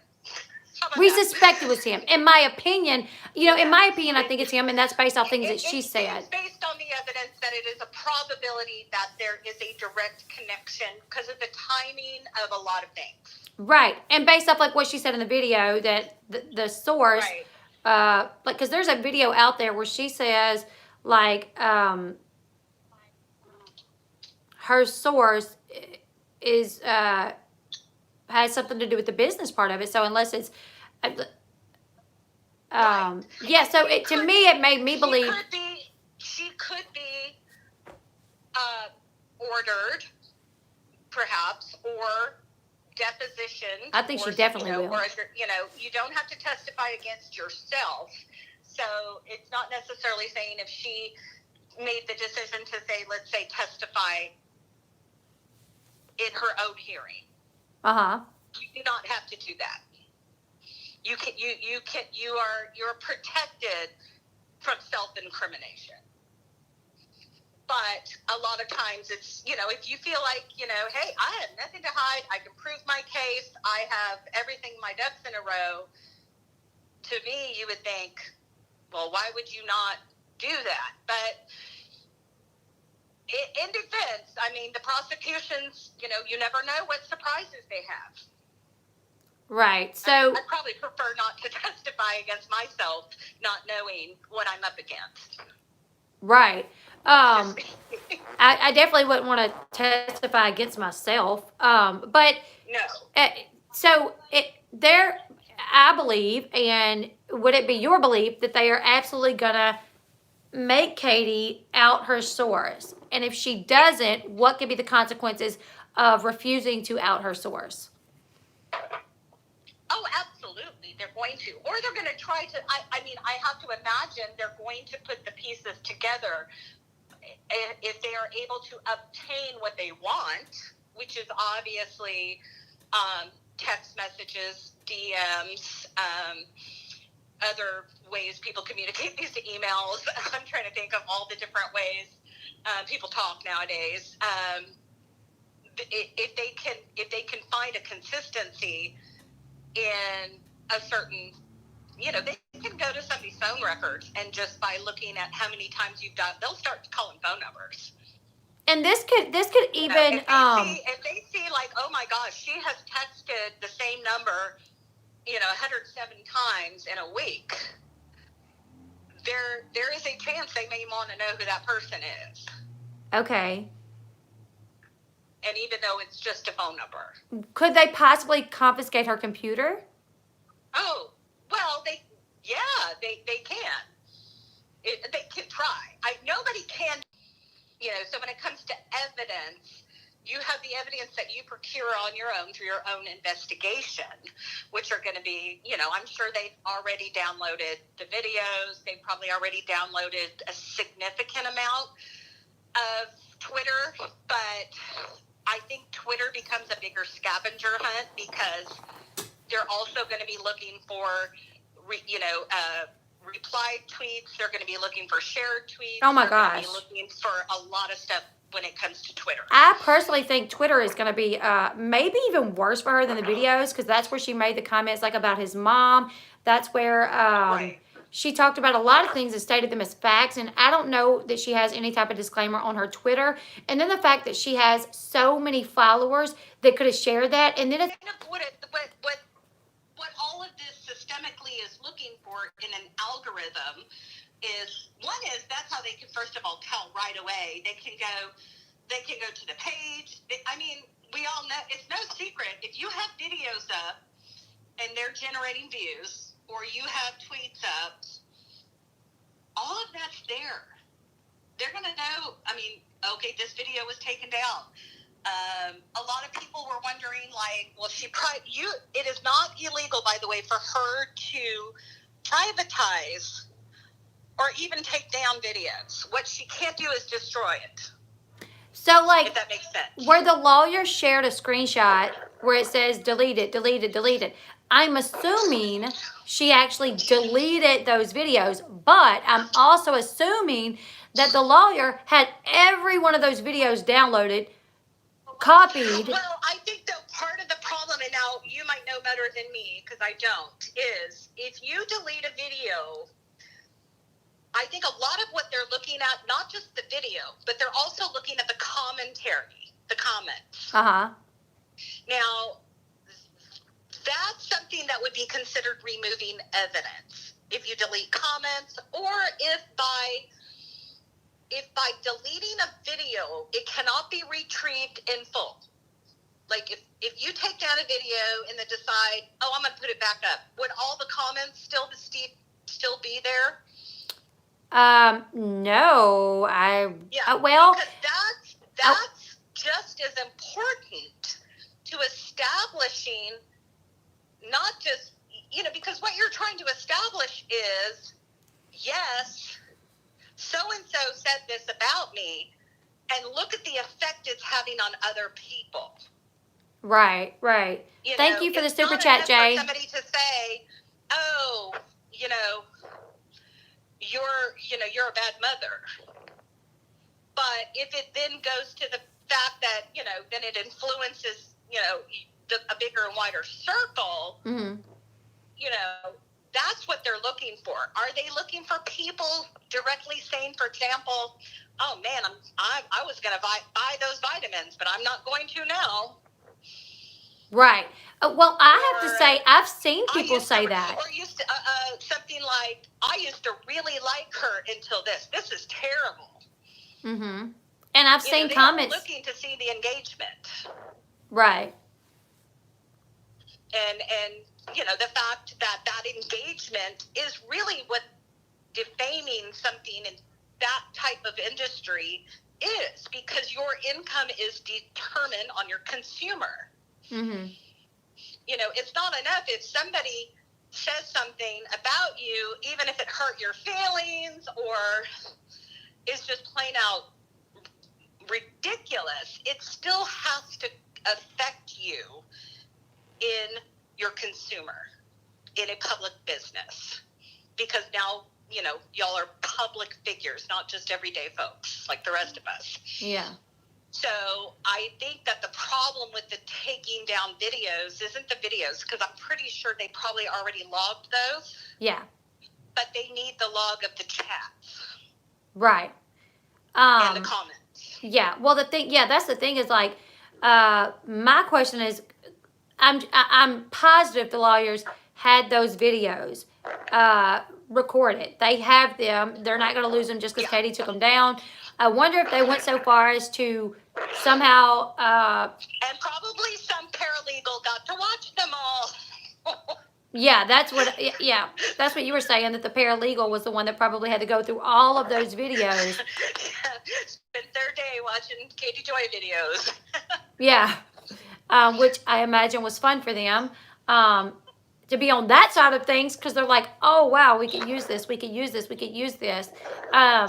We suspect it was him. In my opinion, I think it's him, and that's based off things that she said. It's based on the evidence that it is a probability that there is a direct connection because of the timing of a lot of things. Right. And based off like what she said in the video, that the source, because there's a video out there where she says, like, her source is has something to do with the business part of it. So unless it's so to me it made me believe she could be ordered, perhaps, or deposition. I think she definitely will. Or, you don't have to testify against yourself. So it's not necessarily saying if she made the decision to say, let's say, testify in her own hearing. You do not have to do that. You're protected from self-incrimination. But a lot of times it's, if you feel like, hey, I have nothing to hide, I can prove my case, I have everything, my ducks in a row, to me, you would think, well, why would you not do that? But in defense, I mean, the prosecutions, you never know what surprises they have. Right. So I'd probably prefer not to testify against myself, not knowing what I'm up against. Right. I definitely wouldn't want to testify against myself. But no. I believe, and would it be your belief, that they are absolutely gonna make Katie out her source? And if she doesn't, what could be the consequences of refusing to out her source? Oh, absolutely. They're going to. Or they're going to try to, I have to imagine they're going to put the pieces together if they are able to obtain what they want, which is obviously text messages, DMs, other ways people communicate, these emails. I'm trying to think of all the different ways people talk nowadays. If they can find a consistency in a certain, they can go to somebody's phone records, and just by looking at how many times you've done, they'll start calling phone numbers. And this could even if they see like, oh my gosh, she has texted the same number 107 times in a week, there is a chance they may want to know who that person is. Okay. And even though it's just a phone number. Could they possibly confiscate her computer? Oh, well, they can. They can try. Nobody can, so when it comes to evidence, you have the evidence that you procure on your own through your own investigation, which are going to be, I'm sure they've already downloaded the videos. They've probably already downloaded a significant amount of Twitter, but I think Twitter becomes a bigger scavenger hunt because they're also going to be looking for, replied tweets. They're going to be looking for shared tweets. Oh my They're gosh. going to be looking for a lot of stuff when it comes to Twitter. I personally think Twitter is going to be maybe even worse for her than the videos, because that's where she made the comments like about his mom. That's where Right. she talked about a lot of things and stated them as facts. And I don't know that she has any type of disclaimer on her Twitter. And then the fact that she has so many followers that could have shared that. And then it's what all of this systemically is looking for in an algorithm is, one is, that's how they can first of all tell right away. They can go to the page. We all know, it's no secret, if you have videos up and they're generating views, or you have tweets up, all of that's there. They're going to know, okay, this video was taken down. A lot of people were wondering, well, it is not illegal, by the way, for her to privatize or even take down videos. What she can't do is destroy it. so If that makes sense. where the lawyer shared a screenshot where it says delete it, delete it, delete it. I'm assuming she actually deleted those videos, but I'm also assuming that the lawyer had every one of those videos downloaded, copied. Well, I think that part of the problem, and now you might know better than me because I don't, is if you delete a video, I think a lot of what they're looking at, not just the video, but they're also looking at the commentary, the comments. Uh-huh. Now, that's something that would be considered removing evidence if you delete comments, or if by deleting a video, it cannot be retrieved in full. Like if you take down a video and then decide, I'm going to put it back up, would all the comments still be there? No, Yeah. well, Because that's just as important to establishing, not just, because what you're trying to establish is, yes, so-and-so said this about me, and look at the effect it's having on other people. right. Thank you for the super chat, Jay. For somebody to say, you're a bad mother. But if it then goes to the fact that, then it influences, a bigger and wider circle, Mm-hmm. That's what they're looking for. Are they looking for people directly saying, for example, oh man, I was going to buy those vitamins, but I'm not going to now. Right. Well, I have to say, I've seen people say that. Or used to, something like, I used to really like her until this. This is terrible. Mm-hmm. And I've seen they comments. are looking to see the engagement. Right. And the fact that engagement is really what defaming something in that type of industry is, because your income is determined on your consumer. Mm-hmm. It's not enough if somebody says something about you, even if it hurt your feelings or is just plain out ridiculous. It still has to affect you in your consumer, in a public business, because now, y'all are public figures, not just everyday folks like the rest of us. Yeah. So I think that the problem with the taking down videos isn't the videos, because I'm pretty sure they probably already logged those. Yeah. But they need the log of the chats. Right. And the comments. Yeah. Well, that's the thing is my question is, I'm positive the lawyers had those videos recorded. They have them. They're not going to lose them just because Katie took them down. I wonder if they went so far as to somehow. And probably some paralegal got to watch them all. Yeah, that's what. Yeah, that's what you were saying. That the paralegal was the one that probably had to go through all of those videos. Spent their day watching Katie Joy videos. Yeah, which I imagine was fun for them. To be on that side of things, because they're like, oh wow, we could use this, we could use this, we could use this. Yeah.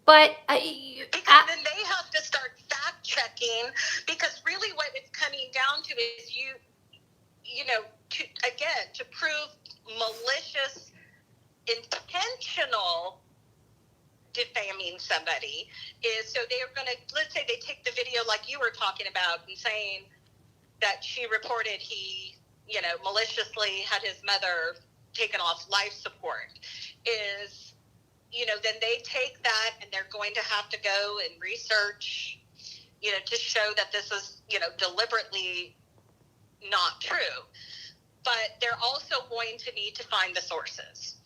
But because then they have to start fact checking, because really what it's coming down to is you know, to prove malicious, intentional defaming somebody is, so they're going to, let's say they take the video like you were talking about and saying that she reported he, you know, maliciously had his mother taken off life support, is, you know, then they take that and they're going to have to go and research, you know, to show that this is, you know, deliberately not true. But they're also going to need to find the sources.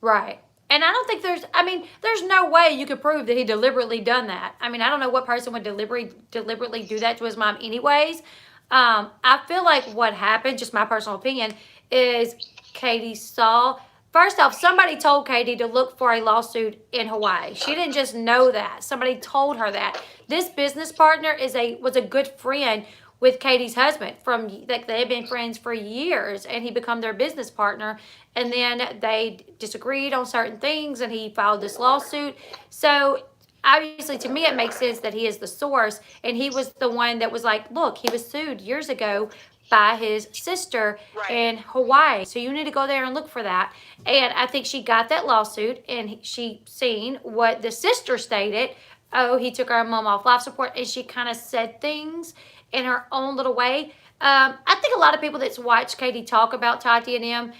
Right. And I don't think there's no way you could prove that he deliberately done that. I mean, I don't know what person would deliberately do that to his mom anyways. I feel like what happened, just my personal opinion, is Katie saw, first off, somebody told Katie to look for a lawsuit in Hawaii. She didn't just know that. Somebody told her that. This business partner was a good friend with Katie's husband, from like they had been friends for years, and he became their business partner, and then they disagreed on certain things and he filed this lawsuit. So obviously, to me, it makes sense that he is the source, and he was the one that was like, look, he was sued years ago by his sister in Hawaii. So you need to go there and look for that. And I think she got that lawsuit, and she seen what the sister stated. Oh, he took our mom off life support, and she kind of said things in her own little way. I think a lot of people that's watched Katie talk about Tati and him,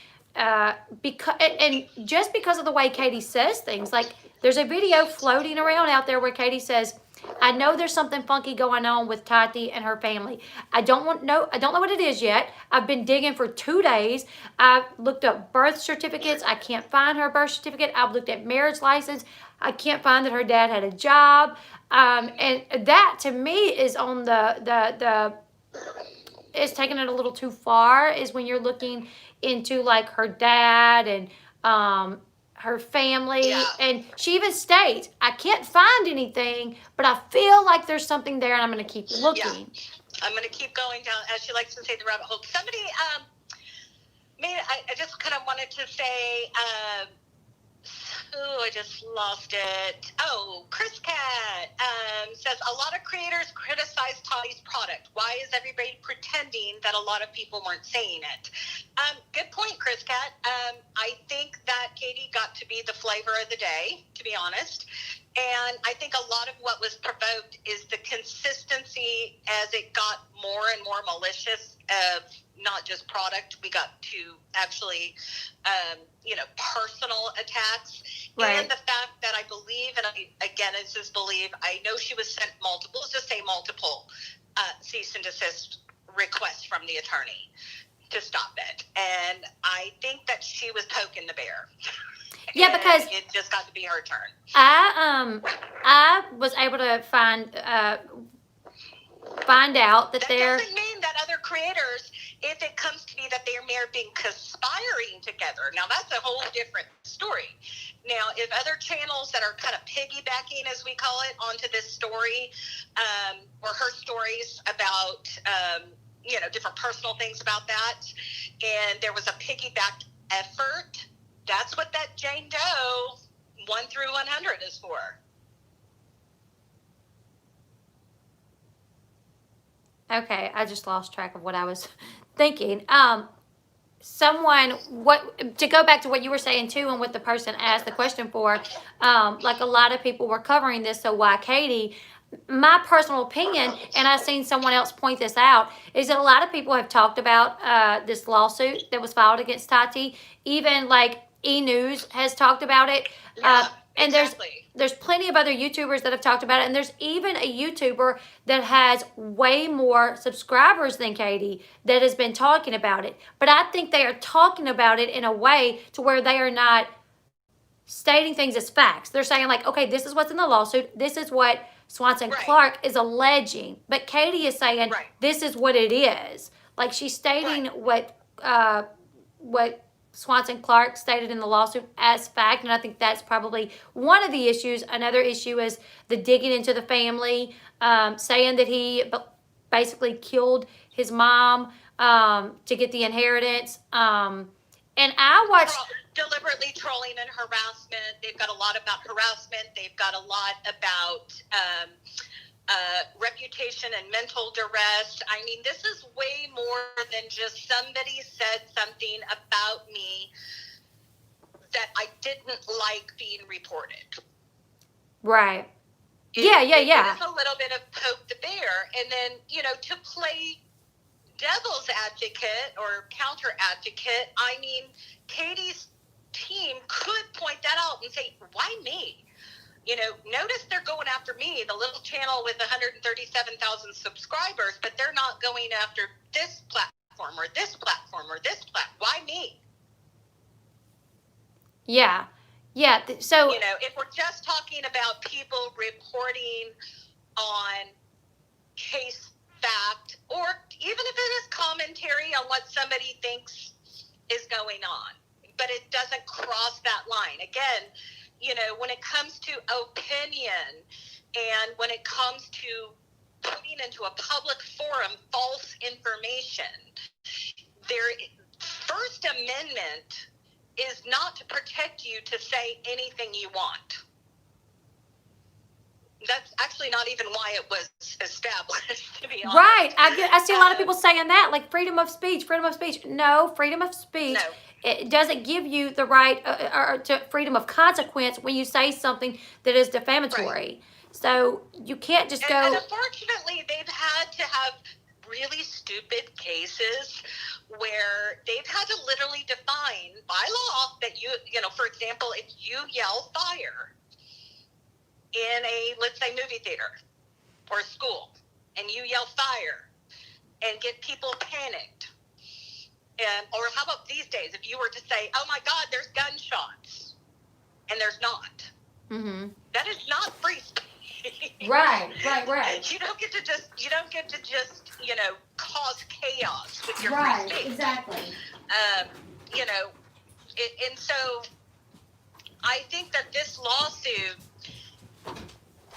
just because of the way Katie says things, like there's a video floating around out there where Katie says, I know there's something funky going on with Tati and her family. I don't know what it is yet. I've been digging for 2 days. I've looked up birth certificates. I can't find her birth certificate. I've looked at marriage license. I can't find that her dad had a job. And that to me is on it's taking it a little too far, is when you're looking into like her dad and her family. Yeah. And she even states, I can't find anything, but I feel like there's something there, and I'm going to keep looking. Yeah. I'm going to keep going down, as she likes to say, the rabbit hole. Somebody, I just kind of wanted to say, I just lost it. Oh, Chris Cat says, a lot of creators criticize Tati's product. Why is everybody pretending that a lot of people weren't saying it? Good point, Chris Cat. I think that Katie got to be the flavor of the day, to be honest. And I think a lot of what was provoked is the consistency as it got more and more malicious of not just product. We got to actually, personal attacks. Right. And the fact that I believe, and it's just believe, I know she was sent multiple cease and desist requests from the attorney to stop it. And I think that she was poking the bear. Yeah, because it just got to be her turn. I was able to find out that there doesn't mean that other creators, if it comes to be that they may have been conspiring together. Now that's a whole different story. Now, if other channels that are kind of piggybacking, as we call it, onto this story, or her stories about, different personal things about that, and there was a piggybacked effort, that's what that Jane Doe 1 through 100 is for. Okay, I just lost track of what I was thinking. To go back to what you were saying too, and what the person asked the question for, like a lot of people were covering this, so why Katie? My personal opinion, and I've seen someone else point this out, is that a lot of people have talked about this lawsuit that was filed against Tati. Even like E! News has talked about it. Yeah. And exactly. there's plenty of other YouTubers that have talked about it, and there's even a YouTuber that has way more subscribers than Katie that has been talking about it. But I think they are talking about it in a way to where they are not stating things as facts. They're saying like, okay, this is what's in the lawsuit. This is what Swanson Right. Clark is alleging. But Katie is saying Right. this is what it is. Like she's stating what Swanson Clark stated in the lawsuit as fact, and I think that's probably one of the issues. Another issue is the digging into the family, saying that he basically killed his mom to get the inheritance. And I watched deliberately trolling and harassment. They've got a lot about harassment. They've got a lot about reputation and mental duress. I mean, this is way more than just somebody said something about me that I didn't like being reported. Right. It is a little bit of poke the bear. And then, you know, to play devil's advocate or counter advocate, I mean, Katie's team could point that out and say, why me? You know, notice they're going after me, the little channel with 137,000 subscribers, but they're not going after this platform or this platform or this platform. Why me? Yeah. Yeah. So, you know, if we're just talking about people reporting on case fact, or even if it is commentary on what somebody thinks is going on, but it doesn't cross that line. Again, you know, when it comes to opinion and when it comes to putting into a public forum false information, their First Amendment is not to protect you to say anything you want. That's actually not even why it was established, to be honest. Right. I see a lot of people saying that, like freedom of speech, freedom of speech. No, freedom of speech. No. It doesn't give you the right or to freedom of consequence when you say something that is defamatory. Right. So you can't just go. And unfortunately, they've had to have really stupid cases where they've had to literally define by law that you know, for example, if you yell fire in a, let's say, movie theater or school, and you yell fire and get people panicked, and or how about these days, if you were to say, oh my God, there's gunshots, and there's not. Mm-hmm. That is not free speech. Right. You don't get to just, you know, cause chaos with your right, free speech. Exactly. You know, and so I think that this lawsuit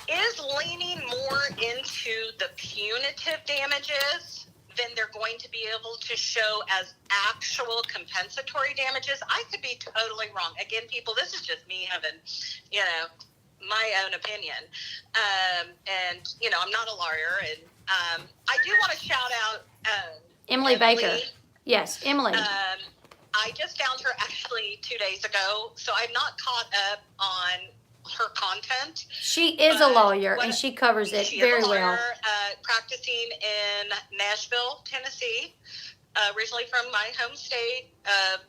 is leaning more into the punitive damages than they're going to be able to show as actual compensatory damages. I could be totally wrong. Again, people, this is just me having, you know, my own opinion. And, you know, I'm not a lawyer. And I do want to shout out Emily Baker. Yes, Emily. I just found her actually 2 days ago, so I'm not caught up on her content. She is a lawyer, and she covers it very well. Practicing in Nashville, Tennessee, originally from my home state,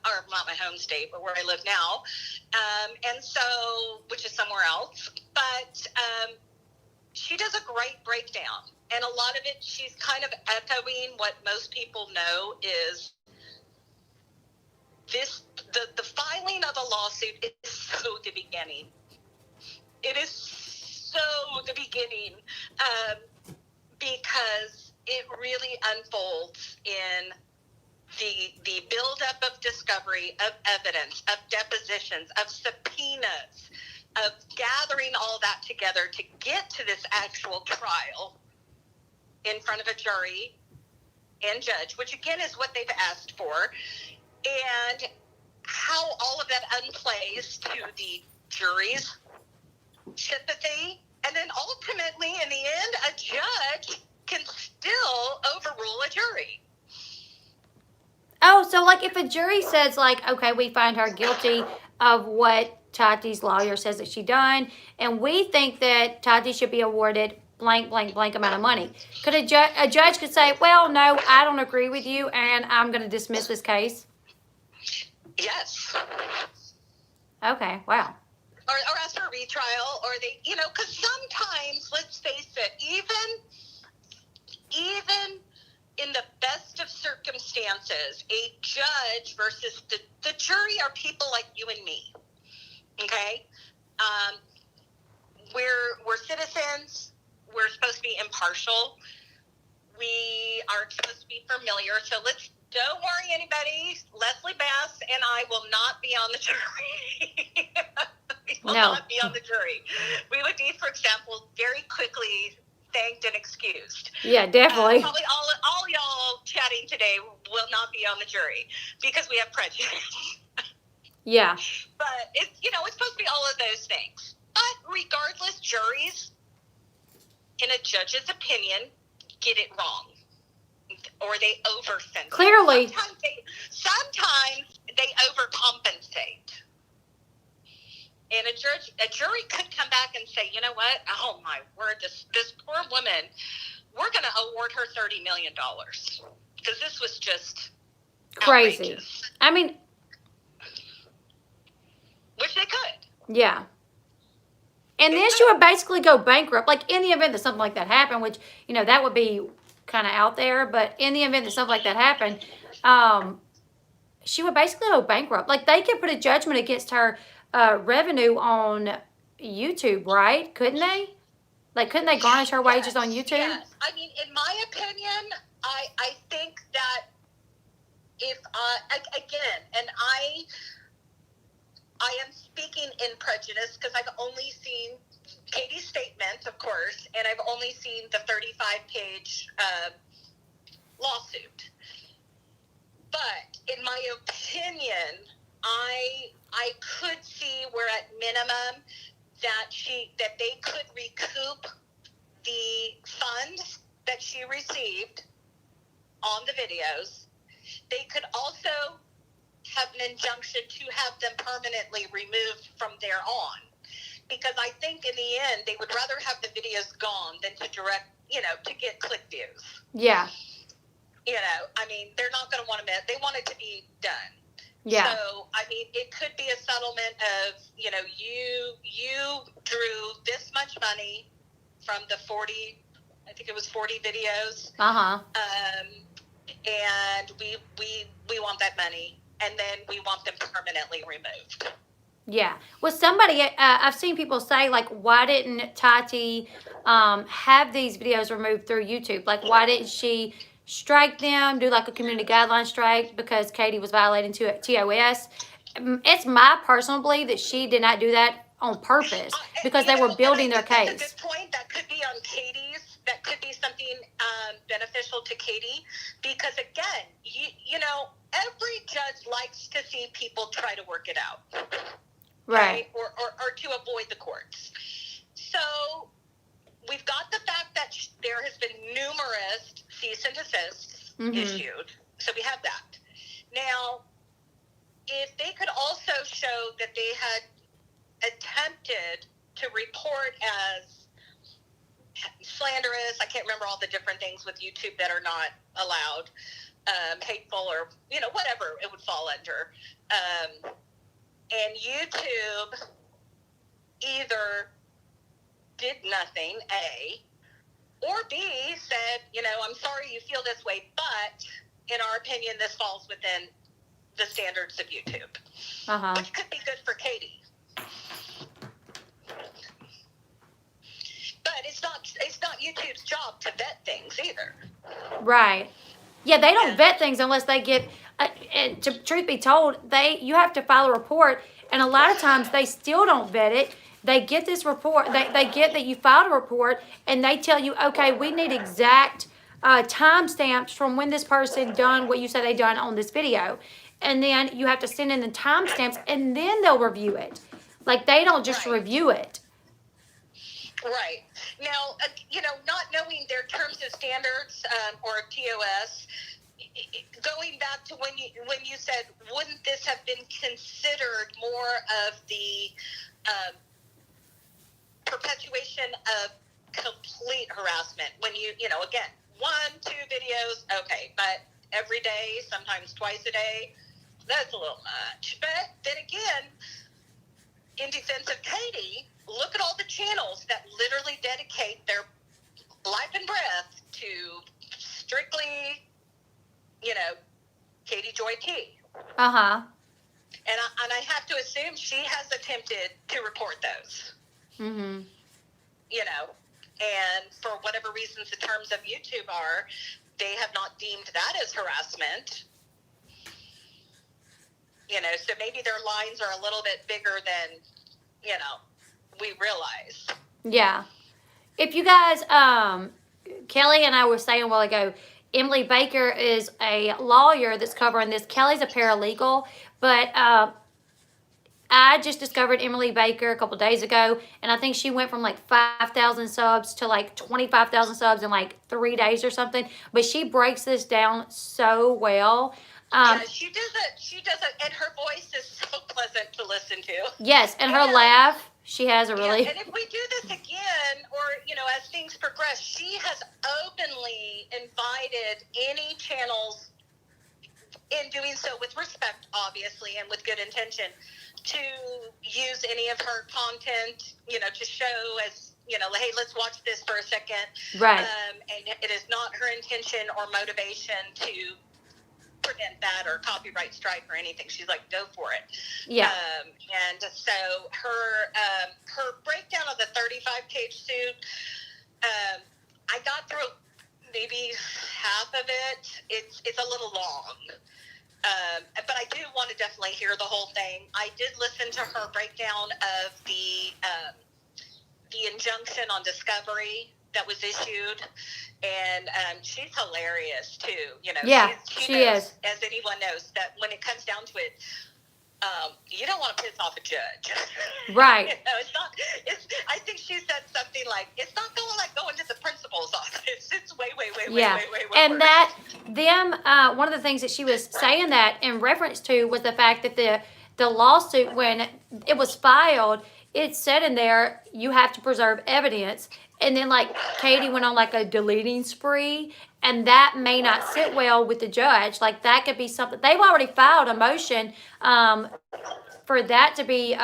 or not my home state, but where I live now, and so, which is somewhere else. But she does a great breakdown, and a lot of it, she's kind of echoing what most people know is this: the filing of a lawsuit is so the beginning. It is so the beginning, because it really unfolds in the buildup of discovery, of evidence, of depositions, of subpoenas, of gathering all that together to get to this actual trial in front of a jury and judge, which again is what they've asked for, and how all of that unplays to the jury's sympathy, and then ultimately in the end a judge can still overrule a jury. Oh, so like if a jury says like, okay, we find her guilty of what Tati's lawyer says that she done, and we think that Tati should be awarded blank amount of money, could a judge could say, well, no, I don't agree with you, and I'm going to dismiss this case? Yes. Okay, wow. or ask for a retrial, or they, because sometimes, let's face it, even in the best of circumstances, a judge versus the jury are people like you and me. Okay, we're citizens. We're supposed to be impartial. We are supposed to be familiar. So don't worry, anybody. Leslie Bass and I will not be on the jury. We will not be on the jury. We would be, for example, very quickly thanked and excused. Yeah, definitely. Probably all y'all chatting today will not be on the jury because we have prejudice. Yeah. But it's supposed to be all of those things. But regardless, juries, in a judge's opinion, get it wrong, or they oversentence. Clearly. Sometimes they overcompensate. And a jury could come back and say, you know what? Oh my word, this poor woman, we're going to award her $30 million because this was just crazy. Outrageous. I mean, which they could. Yeah. And then she would basically go bankrupt. Like, in the event that something like that happened, which, that would be kind of out there. But in the event that something like that happened, she would basically go bankrupt. Like, they could put a judgment against her revenue on YouTube, right? Couldn't they? Like, couldn't they garnish her wages on YouTube? Yes. I mean, in my opinion, I think that if, again, and I am speaking in prejudice because I've only seen Katie's statement, of course, and I've only seen the 35-page lawsuit. But in my opinion, I could see where at minimum that they could recoup the funds that she received on the videos. They could also have an injunction to have them permanently removed from there on. Because I think in the end, they would rather have the videos gone than to to get click views. Yeah. I mean, they're not going to want to they want it to be done. Yeah. So, I mean, it could be a settlement of, you drew this much money from the 40 videos. Uh-huh. And we want that money, and then we want them permanently removed. Yeah. Well, somebody, I've seen people say, like, why didn't Tati have these videos removed through YouTube? Like, why didn't she strike them, do like a community guideline strike because Katie was violating TOS? It's my personal belief that she did not do that on purpose because they were building their case. At this point, that could be on Katie's. That could be something beneficial to Katie because, again, every judge likes to see people try to work it out. Right. Or to avoid the courts. So we've got the fact that there has been numerous cease and desists issued. So we have that. Now, if they could also show that they had attempted to report as slanderous, I can't remember all the different things with YouTube that are not allowed, hateful or, whatever it would fall under. And YouTube either did nothing, A, or B, said, I'm sorry you feel this way, but in our opinion, this falls within the standards of YouTube, which could be good for Katie. But it's not YouTube's job to vet things either. Right. Yeah, they don't vet things unless they get. Truth be told, you have to file a report, and a lot of times they still don't vet it. They get this report. They get that you filed a report, and they tell you, okay, we need exact timestamps from when this person done what you said they done on this video, and then you have to send in the timestamps, and then they'll review it. Like, they don't just review it. Right. Now, not knowing their terms of standards or TOS, going back to when you said, wouldn't this have been considered more of the perpetuation of complete harassment? When again, 1, 2 videos, okay, but every day, sometimes twice a day, that's a little much. But then again, in defense of Katie, look at all the channels that literally dedicate their life and breath to strictly, Katie Joy T. Uh-huh. And I have to assume she has attempted to report those. Mm-hmm. And for whatever reasons the terms of YouTube are, they have not deemed that as harassment. So maybe their lines are a little bit bigger than, we realize. Yeah. If you guys, Kelly and I were saying a while ago, Emily Baker is a lawyer that's covering this. Kelly's a paralegal, but I just discovered Emily Baker a couple days ago, and I think she went from like 5,000 subs to like 25,000 subs in like 3 days or something. But she breaks this down so well. Yeah, she does it, and her voice is so pleasant to listen to. Yes, and her laugh, she has a really... Yeah, and if we do this again, or, as things progress, she has openly invited any channels, in doing so with respect, obviously, and with good intention, to use any of her content, to show as, hey, let's watch this for a second. Right. And it is not her intention or motivation to prevent that or copyright strike or anything. She's like, go for it. Yeah. And so her breakdown of the 35-page suit, I got through maybe half of it. It's a little long. But I do want to definitely hear the whole thing. I did listen to her breakdown of the injunction on discovery that was issued, and she's hilarious too. Yeah, she she knows, is. as anyone knows, that when it comes down to it, you don't want to piss off a judge. Right. I think she said something like, it's not going to the principal's office. It's way Yeah. And worse. that, one of the things that she was saying that in reference to was the fact that the lawsuit, when it was filed, it said in there, you have to preserve evidence. And then, like, Katie went on, like, a deleting spree, and that may not sit well with the judge. Like, that could be something. They've already filed a motion for that to be,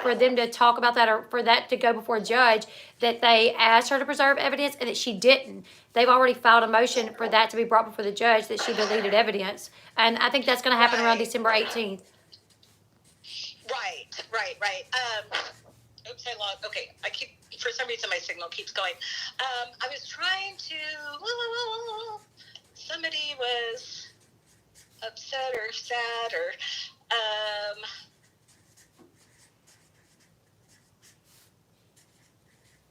for them to talk about that, or for that to go before a judge, that they asked her to preserve evidence and that she didn't. They've already filed a motion for that to be brought before the judge, that she deleted evidence. And I think that's going to happen around December 18th. Right. Oops, I lost. Okay, for some reason my signal keeps going. I was trying to, somebody was upset or sad or,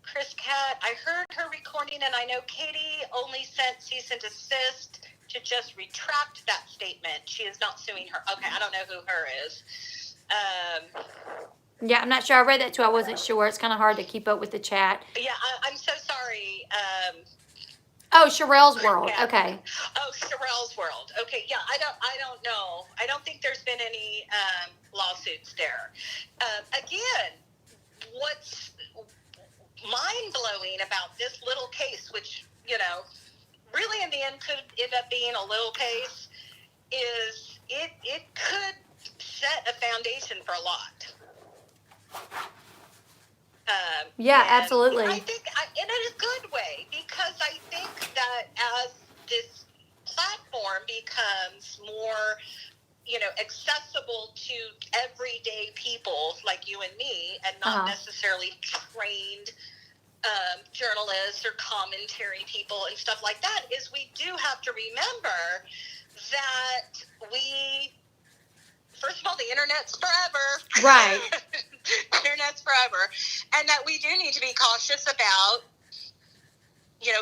Chris Cat, I heard her recording, and I know Katie only sent cease and desist to just retract that statement. She is not suing her. Okay, I don't know who her is. Yeah, I'm not sure. I read that too. I wasn't sure. It's kind of hard to keep up with the chat. Yeah, I'm so sorry. Oh, Sherelle's World. Okay. Oh, Sherelle's World. Okay, yeah, I don't know. I don't think there's been any lawsuits there. Again, what's mind-blowing about this little case, which, really in the end could end up being a little case, is it could set a foundation for a lot. Yeah, absolutely. I think, in a good way, because I think that as this platform becomes more, accessible to everyday people like you and me, and not necessarily trained journalists or commentary people and stuff like that, is we do have to remember that first of all, the internet's forever. Right. Internet's forever. And that we do need to be cautious about,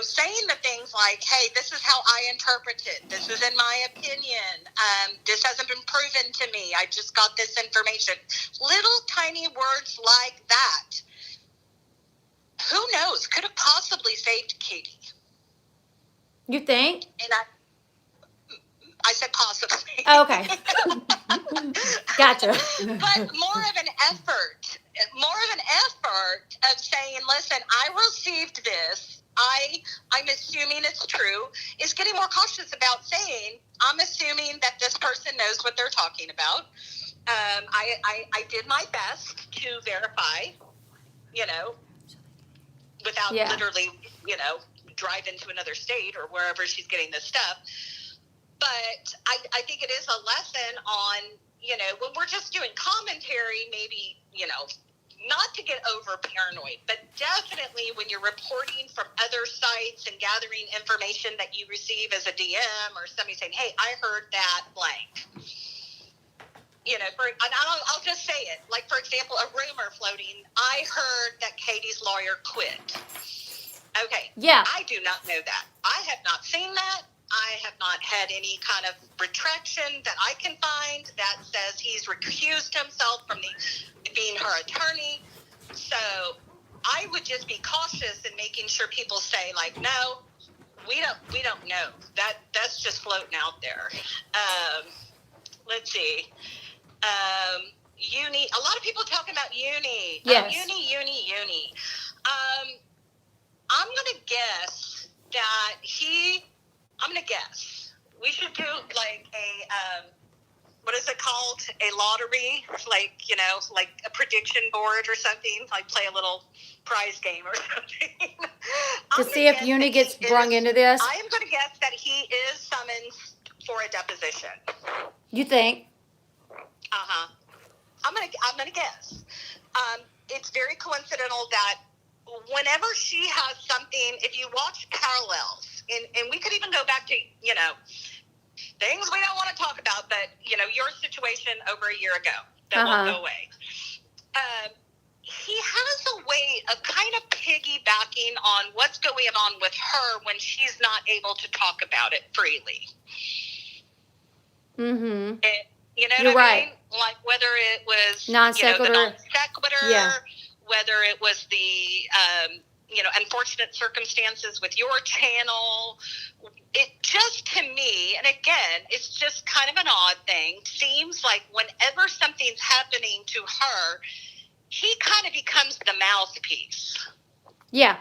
saying the things like, hey, this is how I interpret it. This is in my opinion. This hasn't been proven to me. I just got this information. Little tiny words like that. Who knows? Could have possibly saved Katie. You think? And I said possibly. Oh, okay. Gotcha. But more of an effort of saying, listen, I received this. I'm assuming it's true, is getting more cautious about saying, I'm assuming that this person knows what they're talking about. I did my best to verify, you know, without Yeah. literally, you know, driving to another state or wherever she's getting this stuff. But I think it is a lesson on, you know, when we're just doing commentary, maybe, you know, not to get over paranoid, but definitely when you're reporting from other sites and gathering information that you receive as a DM or somebody saying, hey, I heard that blank. You know, and I'll just say it. Like, for example, a rumor floating, I heard that Katie's lawyer quit. Okay. Yeah. I do not know that. I have not seen that. I have not had any kind of retraction that I can find that says he's recused himself from being her attorney. So I would just be cautious in making sure people say, like, no, we don't know. That's just floating out there. Let's see. Uni. A lot of people talking about uni. Yes. Uni. I'm gonna guess that we should do like a what is it called? A lottery, like, you know, like a prediction board or something, like play a little prize game or something. To see if Uni gets brung into this? I am going to guess that he is summoned for a deposition. You think? Uh-huh. I'm gonna guess. It's very coincidental that whenever she has something, if you watch parallels, and we could even go back to, you know, things we don't want to talk about, but, you know, your situation over a year ago that won't go away. He has a way of kind of piggybacking on what's going on with her when she's not able to talk about it freely. Mm-hmm. You know You're what I right. mean? Like whether it was Non sequitur. the non sequitur, Yeah. whether it was the you know, unfortunate circumstances with your channel. It just, to me, and again, it's just kind of an odd thing, seems like whenever something's happening to her, he kind of becomes the mouthpiece. Yeah.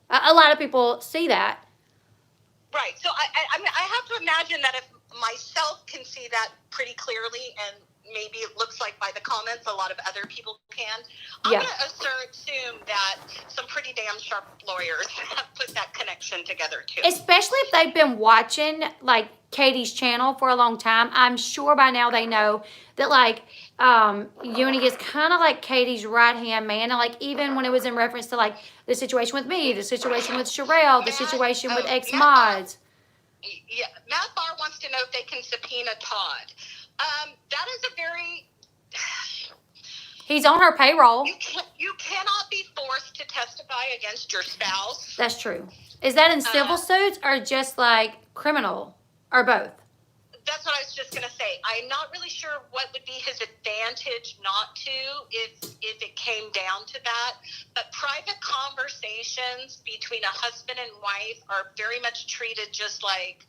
A lot of people see that. Right. So I mean, I have to imagine that if myself can see that pretty clearly, and maybe it looks like by the comments a lot of other people can, I'm going to assume that some pretty damn sharp lawyers have put that connection together too. Especially if they've been watching, like, Katie's channel for a long time. I'm sure by now they know that, like, Uni is kind of like Katie's right-hand man. And, like, even when it was in reference to, like, the situation with me, the situation with Sherelle, the situation with X-Mods. Yeah, Matt Barr wants to know if they can subpoena Todd. That is a very... He's on her payroll. You cannot be forced to testify against your spouse. That's true. Is that in civil suits or just, like, criminal? Or both? That's what I was just going to say. I'm not really sure what would be his advantage not to if it came down to that. But private conversations between a husband and wife are very much treated just like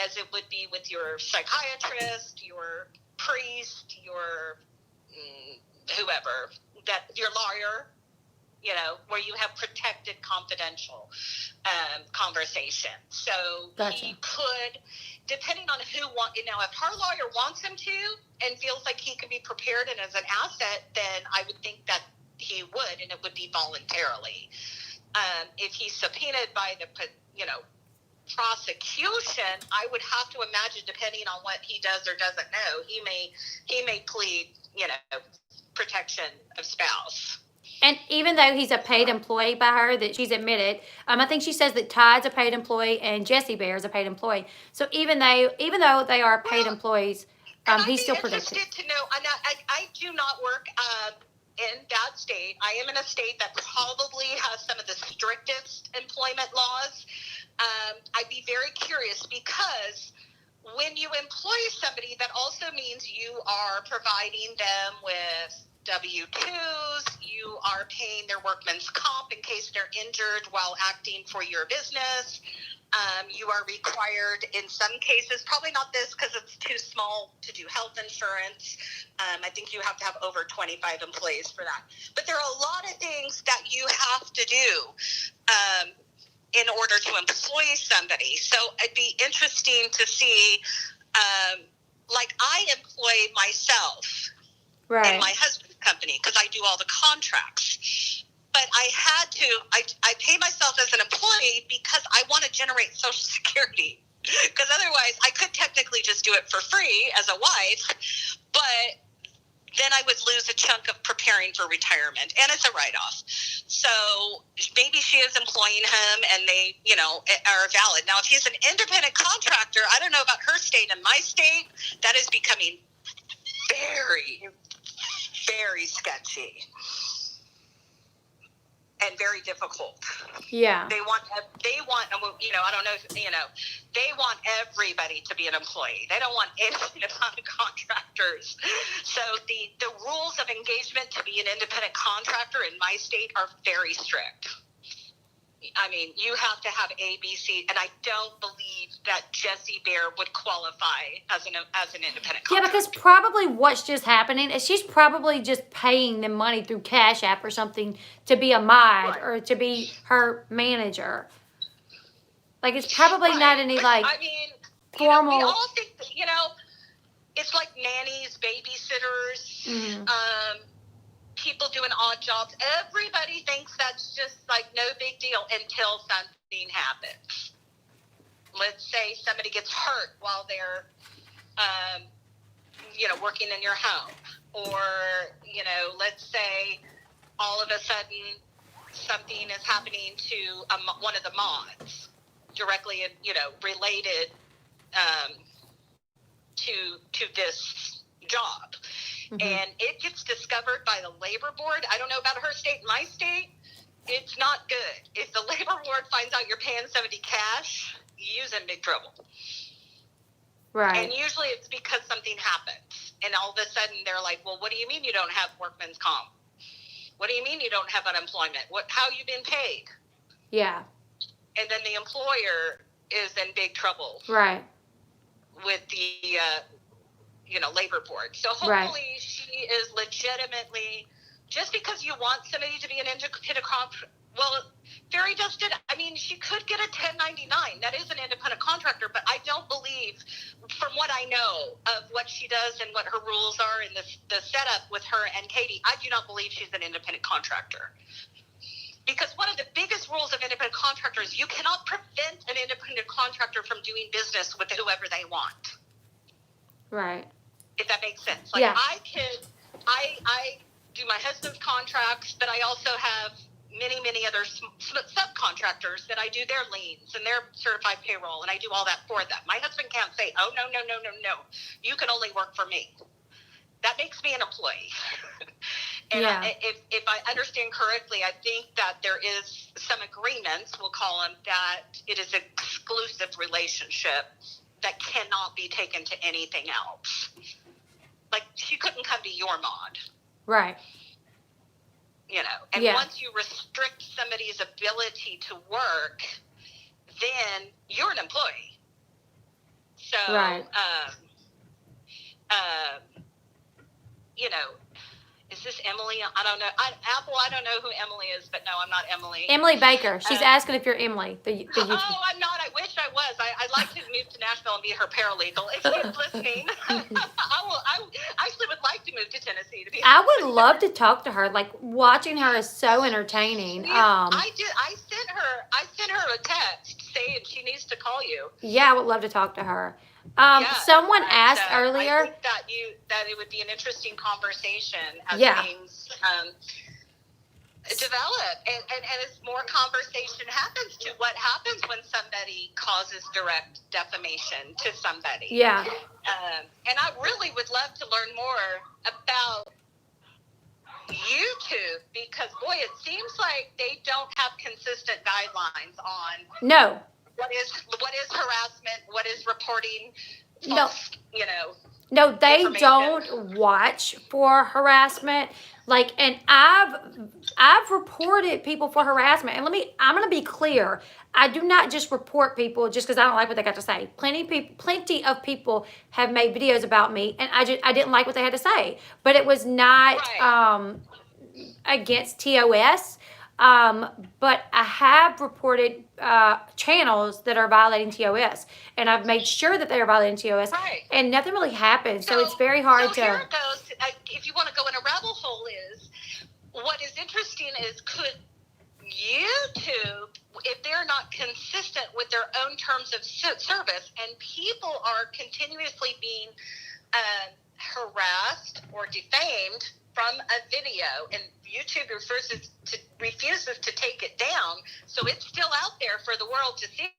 as it would be with your psychiatrist, your priest, your whoever, that your lawyer, you know, where you have protected confidential conversation. So Gotcha. He could, depending on who now if her lawyer wants him to and feels like he could be prepared and as an asset, then I would think that he would, and it would be voluntarily. If he's subpoenaed by the, you know, prosecution, I would have to imagine, depending on what he does or doesn't know, he may plead, you know, protection of spouse. And even though he's a paid employee by her, that she's admitted, I think she says that Todd's a paid employee and Jessie Bear is a paid employee. So even though they are paid employees, he's still protected. I'm interested to know. I do not work in that state. I am in a state that probably has some of the strictest employment laws. I'd be very curious because when you employ somebody, that also means you are providing them with W-2s, you are paying their workman's comp in case they're injured while acting for your business. You are required in some cases, probably not this because it's too small to do health insurance. I think you have to have over 25 employees for that. But there are a lot of things that you have to do in order to employ somebody. So it'd be interesting to see like I employ myself Right. in my husband's company because I do all the contracts. But I pay myself as an employee because I want to generate Social Security. Because otherwise, I could technically just do it for free as a wife, but then I would lose a chunk of preparing for retirement, and it's a write-off. So maybe she is employing him, and they, are valid. Now, if he's an independent contractor, I don't know about her state and my state, that is becoming very, very sketchy and very difficult. Yeah. They want, I don't know if, they want everybody to be an employee. They don't want independent contractors. So the rules of engagement to be an independent contractor in my state are very strict. I mean, you have to have ABC, and I don't believe that Jessie Bear would qualify as an independent contractor. Yeah, because probably what's just happening is she's probably just paying them money through Cash App or something to be a mod or to be her manager. Like, it's probably not any, formal. We all think that, it's like nannies, babysitters, people doing odd jobs. Everybody thinks that's just no big deal until something happens. Let's say somebody gets hurt while they're, working in your home. Or, let's say all of a sudden something is happening to one of the mods directly, related to this job. And it gets discovered by the labor board. I don't know about her state. My state, it's not good. If the labor board finds out you're paying somebody cash, you're in big trouble. Right. And usually it's because something happens. And all of a sudden they're like, well, what do you mean you don't have workman's comp? What do you mean you don't have unemployment? How you been paid? Yeah. And then the employer is in big trouble. Right. With the labor board. So hopefully she is legitimately, just because you want somebody to be an independent contractor, well, Fairy Dust did, she could get a 1099. That is an independent contractor, but I don't believe, from what I know of what she does and what her rules are and the setup with her and Katie, I do not believe she's an independent contractor. Because one of the biggest rules of independent contractors, you cannot prevent an independent contractor from doing business with whoever they want. Right. If that makes sense. I do my husband's contracts, but I also have many, many other subcontractors that I do their liens and their certified payroll, and I do all that for them. My husband can't say, oh, no. You can only work for me. That makes me an employee. And if I understand correctly, I think that there is some agreements, we'll call them, that it is an exclusive relationship that cannot be taken to anything else. Like, she couldn't come to your mod. Right. And once you restrict somebody's ability to work, then you're an employee. So, right. Is this Emily? I don't know. Apple, I don't know who Emily is, but no, I'm not Emily. Emily Baker. She's asking if you're Emily. Oh, I'm not. I wish I was. I'd like to move to Nashville and be her paralegal. If she's listening, I actually would like to move to Tennessee. I would love to talk to her. Like, watching her is so entertaining. I did. I sent her a text saying she needs to call you. Yeah, I would love to talk to her. Someone asked earlier. I think that it would be an interesting conversation as things develop, and as more conversation happens to what happens when somebody causes direct defamation to somebody. Yeah. And I really would love to learn more about YouTube, because boy, it seems like they don't have consistent guidelines on. No. What is harassment? What is reporting? False, No, they don't watch for harassment. Like, and I've reported people for harassment. And I'm going to be clear. I do not just report people just because I don't like what they got to say. Plenty of people have made videos about me, and I didn't like what they had to say. But it was not against TOS. But I have reported channels that are violating TOS, and I've made sure that they are violating TOS, Right. and nothing really happens. So it's very hard so here to. it goes. If you want to go in a rabbit hole, is what is interesting is could YouTube, if they're not consistent with their own terms of service, and people are continuously being harassed or defamed from a video, and YouTube refuses to take it down, so it's still out there for the world to see,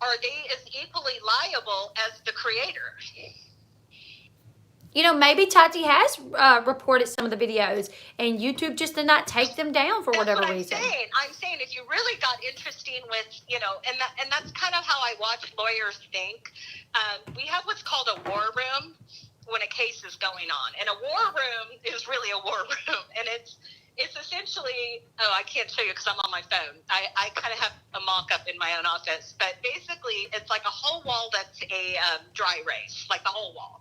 are they as equally liable as the creator? You know, maybe Tati has reported some of the videos, and YouTube just did not take them down for whatever reason. I'm saying if you really got interesting with, and that's kind of how I watch lawyers think. We have what's called a war room when a case is going on, and a war room is really a war room, and it's essentially, I can't show you because I'm on my phone. I kind of have a mock-up in my own office, but basically it's like a whole wall that's a dry erase, like the whole wall.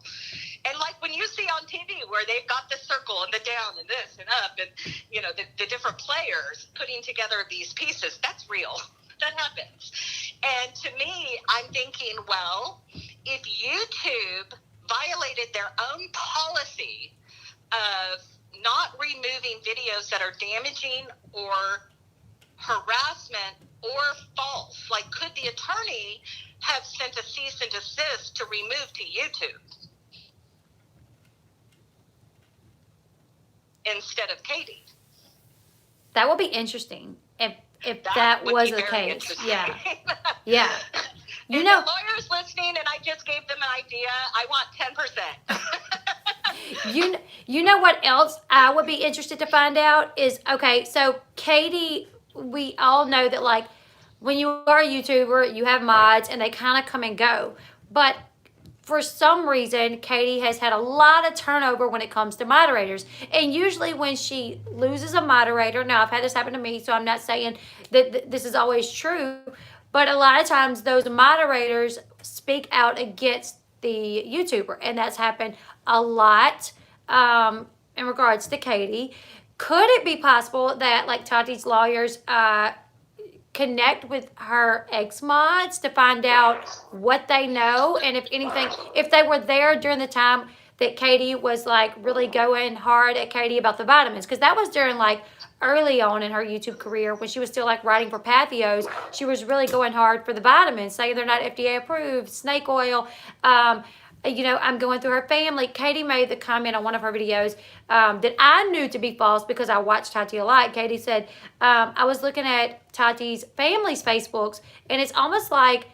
And like when you see on TV where they've got the circle and the down and this and up and, the different players putting together these pieces, that's real. That happens. And to me, I'm thinking, well, if YouTube violated their own policy of not removing videos that are damaging or harassment or false, like could the attorney have sent a cease and desist to remove to YouTube instead of Katie? That would be interesting if that was the case. Yeah. Yeah. You know, lawyers listening, and I just gave them an idea. I want 10%. You know what else I would be interested to find out is, okay, so Katie, we all know that like when you are a YouTuber, you have mods and they kind of come and go. But for some reason, Katie has had a lot of turnover when it comes to moderators. And usually when she loses a moderator, now I've had this happen to me, so I'm not saying that this is always true, but a lot of times those moderators speak out against the YouTuber, and that's happened a lot in regards to Katie. Could it be possible that like Tati's lawyers connect with her ex-mods to find out what they know, and if anything, if they were there during the time that Katie was like really going hard at Katie about the vitamins? Because that was during like early on in her YouTube career when she was still like writing for Pathios. She was really going hard for the vitamins, saying they're not FDA approved, snake oil. I'm going through her family. Katie made the comment on one of her videos that I knew to be false because I watched Tati a lot. Katie said, I was looking at Tati's family's Facebooks, and it's almost like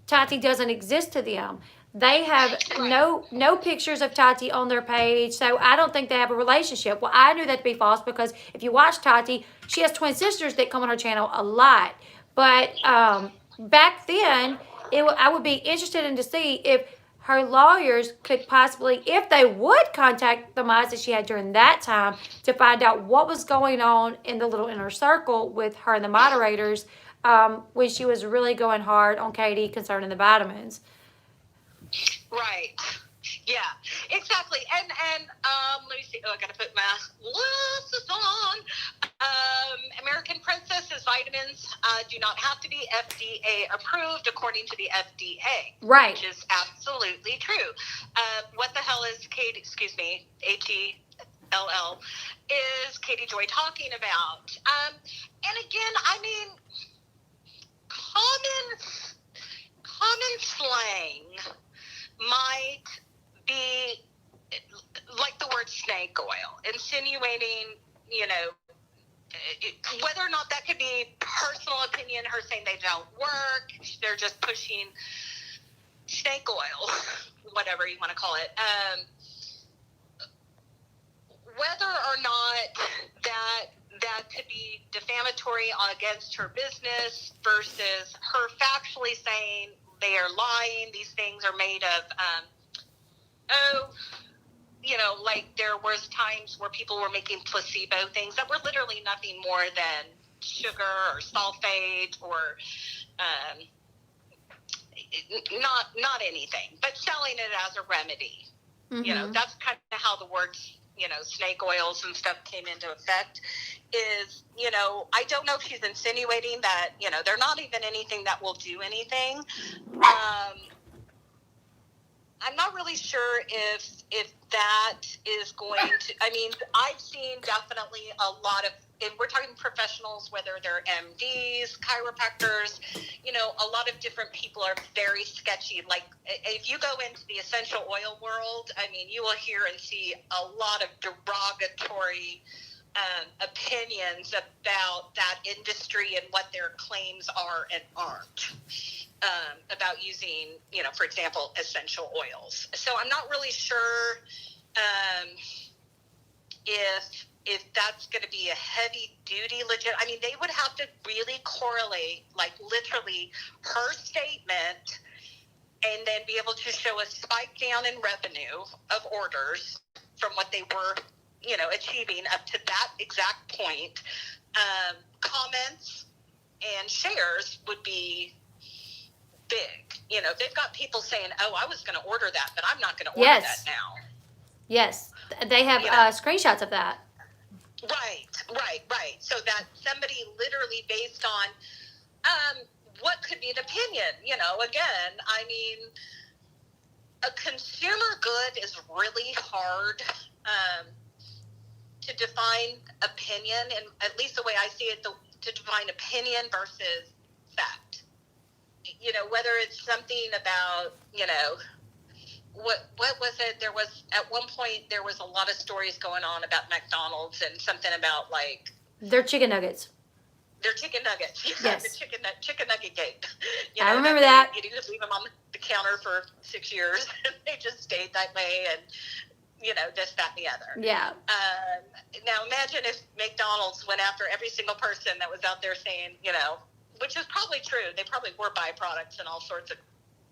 Tati doesn't exist to them. They have no pictures of Tati on their page, so I don't think they have a relationship. Well, I knew that to be false because if you watch Tati, she has twin sisters that come on her channel a lot. But back then, I would be interested in to see if her lawyers could possibly, if they would contact the mods that she had during that time to find out what was going on in the little inner circle with her and the moderators when she was really going hard on Katie concerning the vitamins. Right. Yeah, exactly. And let me see. Oh, I got to put my glasses on. American Princess's vitamins do not have to be FDA approved according to the FDA. Right. Which is absolutely true. What the hell is Katie, excuse me, HELL, is Katie Joy talking about? And again, I mean, common slang might be like the word snake oil, insinuating, whether or not that could be personal opinion, her saying they don't work, they're just pushing snake oil, whatever you want to call it. Whether or not that could be defamatory against her business versus her factually saying they are lying, these things are made of, like there was times where people were making placebo things that were literally nothing more than sugar or sulfate or not anything, but selling it as a remedy. Mm-hmm. That's kind of how the words, snake oils and stuff came into effect, is, I don't know if she's insinuating that, they're not even anything that will do anything. I'm not really sure if that is going to, I've seen definitely a lot of, and we're talking professionals, whether they're MDs, chiropractors, a lot of different people are very sketchy. Like, if you go into the essential oil world, you will hear and see a lot of derogatory opinions about that industry and what their claims are and aren't. About using, for example, essential oils. So I'm not really sure if that's going to be a heavy duty legit. They would have to really correlate, like literally her statement, and then be able to show a spike down in revenue of orders from what they were, achieving up to that exact point. Comments and shares would be big. They've got people saying, oh, I was going to order that, but I'm not going to order that now. Yes. They have screenshots of that. Right. So that somebody literally based on what could be an opinion, again, a consumer good is really hard to define opinion, and at least the way I see it, to define opinion versus fact. Whether it's something about, what was it? There was, at one point, there was a lot of stories going on about McDonald's and something about, like, their chicken nuggets. Their chicken nuggets. Yes. The chicken nugget gate. I remember that. You just leave them on the counter for 6 years, and they just stayed that way, and, this, that, and the other. Yeah. Now, imagine if McDonald's went after every single person that was out there saying, which is probably true. They probably were byproducts and all sorts of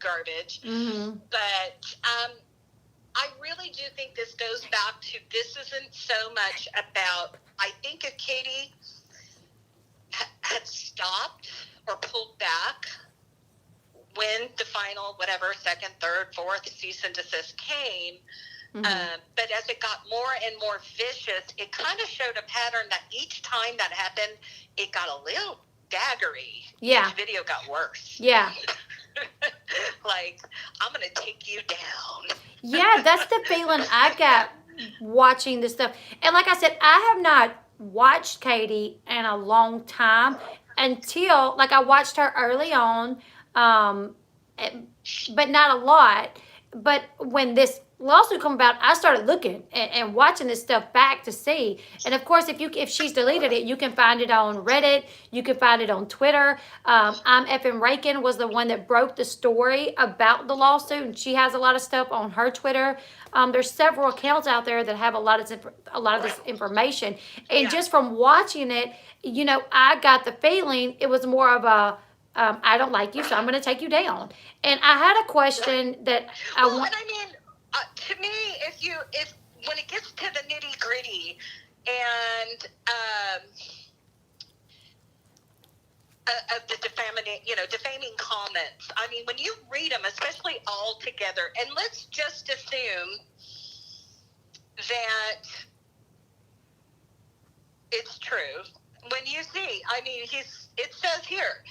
garbage. Mm-hmm. But I really do think this goes back to, this isn't so much about, I think if Katie had stopped or pulled back when the final, whatever, second, third, fourth cease and desist came, but as it got more and more vicious, it kind of showed a pattern that each time that happened, it got a little daggery. Yeah. Each video got worse. Yeah. Like, I'm going to take you down. Yeah, that's the feeling I got watching this stuff. And like I said, I have not watched Katie in a long time until, like, I watched her early on, but not a lot. But when this lawsuit come about, I started looking and watching this stuff back to see. And of course, if she's deleted it, you can find it on Reddit. You can find it on Twitter. I'm FM Rakin was the one that broke the story about the lawsuit, and she has a lot of stuff on her Twitter. There's several accounts out there that have a lot of this information. And just from watching it, I got the feeling it was more of a I don't like you, so I'm going to take you down. And I had a question that I want. To me, if when it gets to the nitty gritty and of the defaming comments, when you read them, especially all together, and let's just assume that it's true. When you see, it says here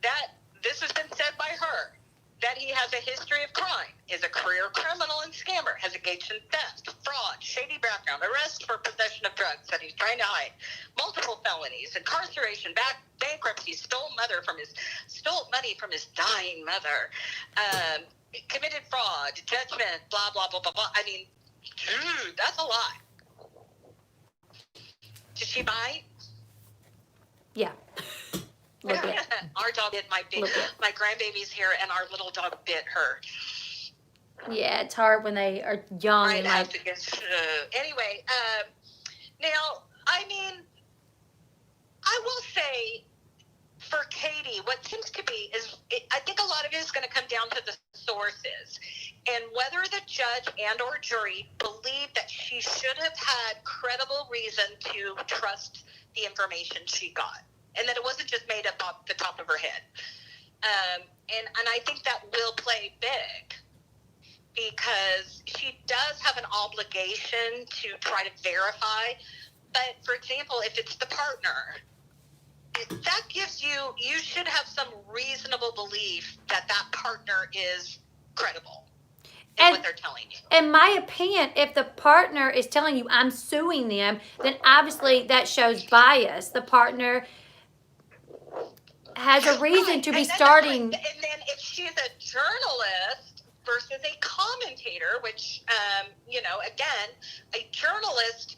that this has been said by her, that he has a history of crime, is a career criminal and scammer, has engaged in theft, fraud, shady background, arrest for possession of drugs that he's trying to hide, multiple felonies, incarceration, bankruptcy, stole money from his dying mother, committed fraud, judgment, blah, blah, blah, blah, blah. That's a lot. Did she bite? Yeah. Our dog bit my grandbaby's here, and our little dog bit her. Yeah, it's hard when they are young. And anyway, now, I will say, for Katie, what seems to be is, I think a lot of it is going to come down to the sources, and whether the judge and or jury believe that she should have had credible reason to trust the information she got, and that it wasn't just made up off the top of her head. And I think that will play big, because she does have an obligation to try to verify. But for example, if it's the partner, that gives you should have some reasonable belief that that partner is credible in what they're telling you. In my opinion, if the partner is telling you I'm suing them, then obviously that shows bias. The partner has a reason to be starting. And then if she's a journalist versus a commentator, which, again, a journalist,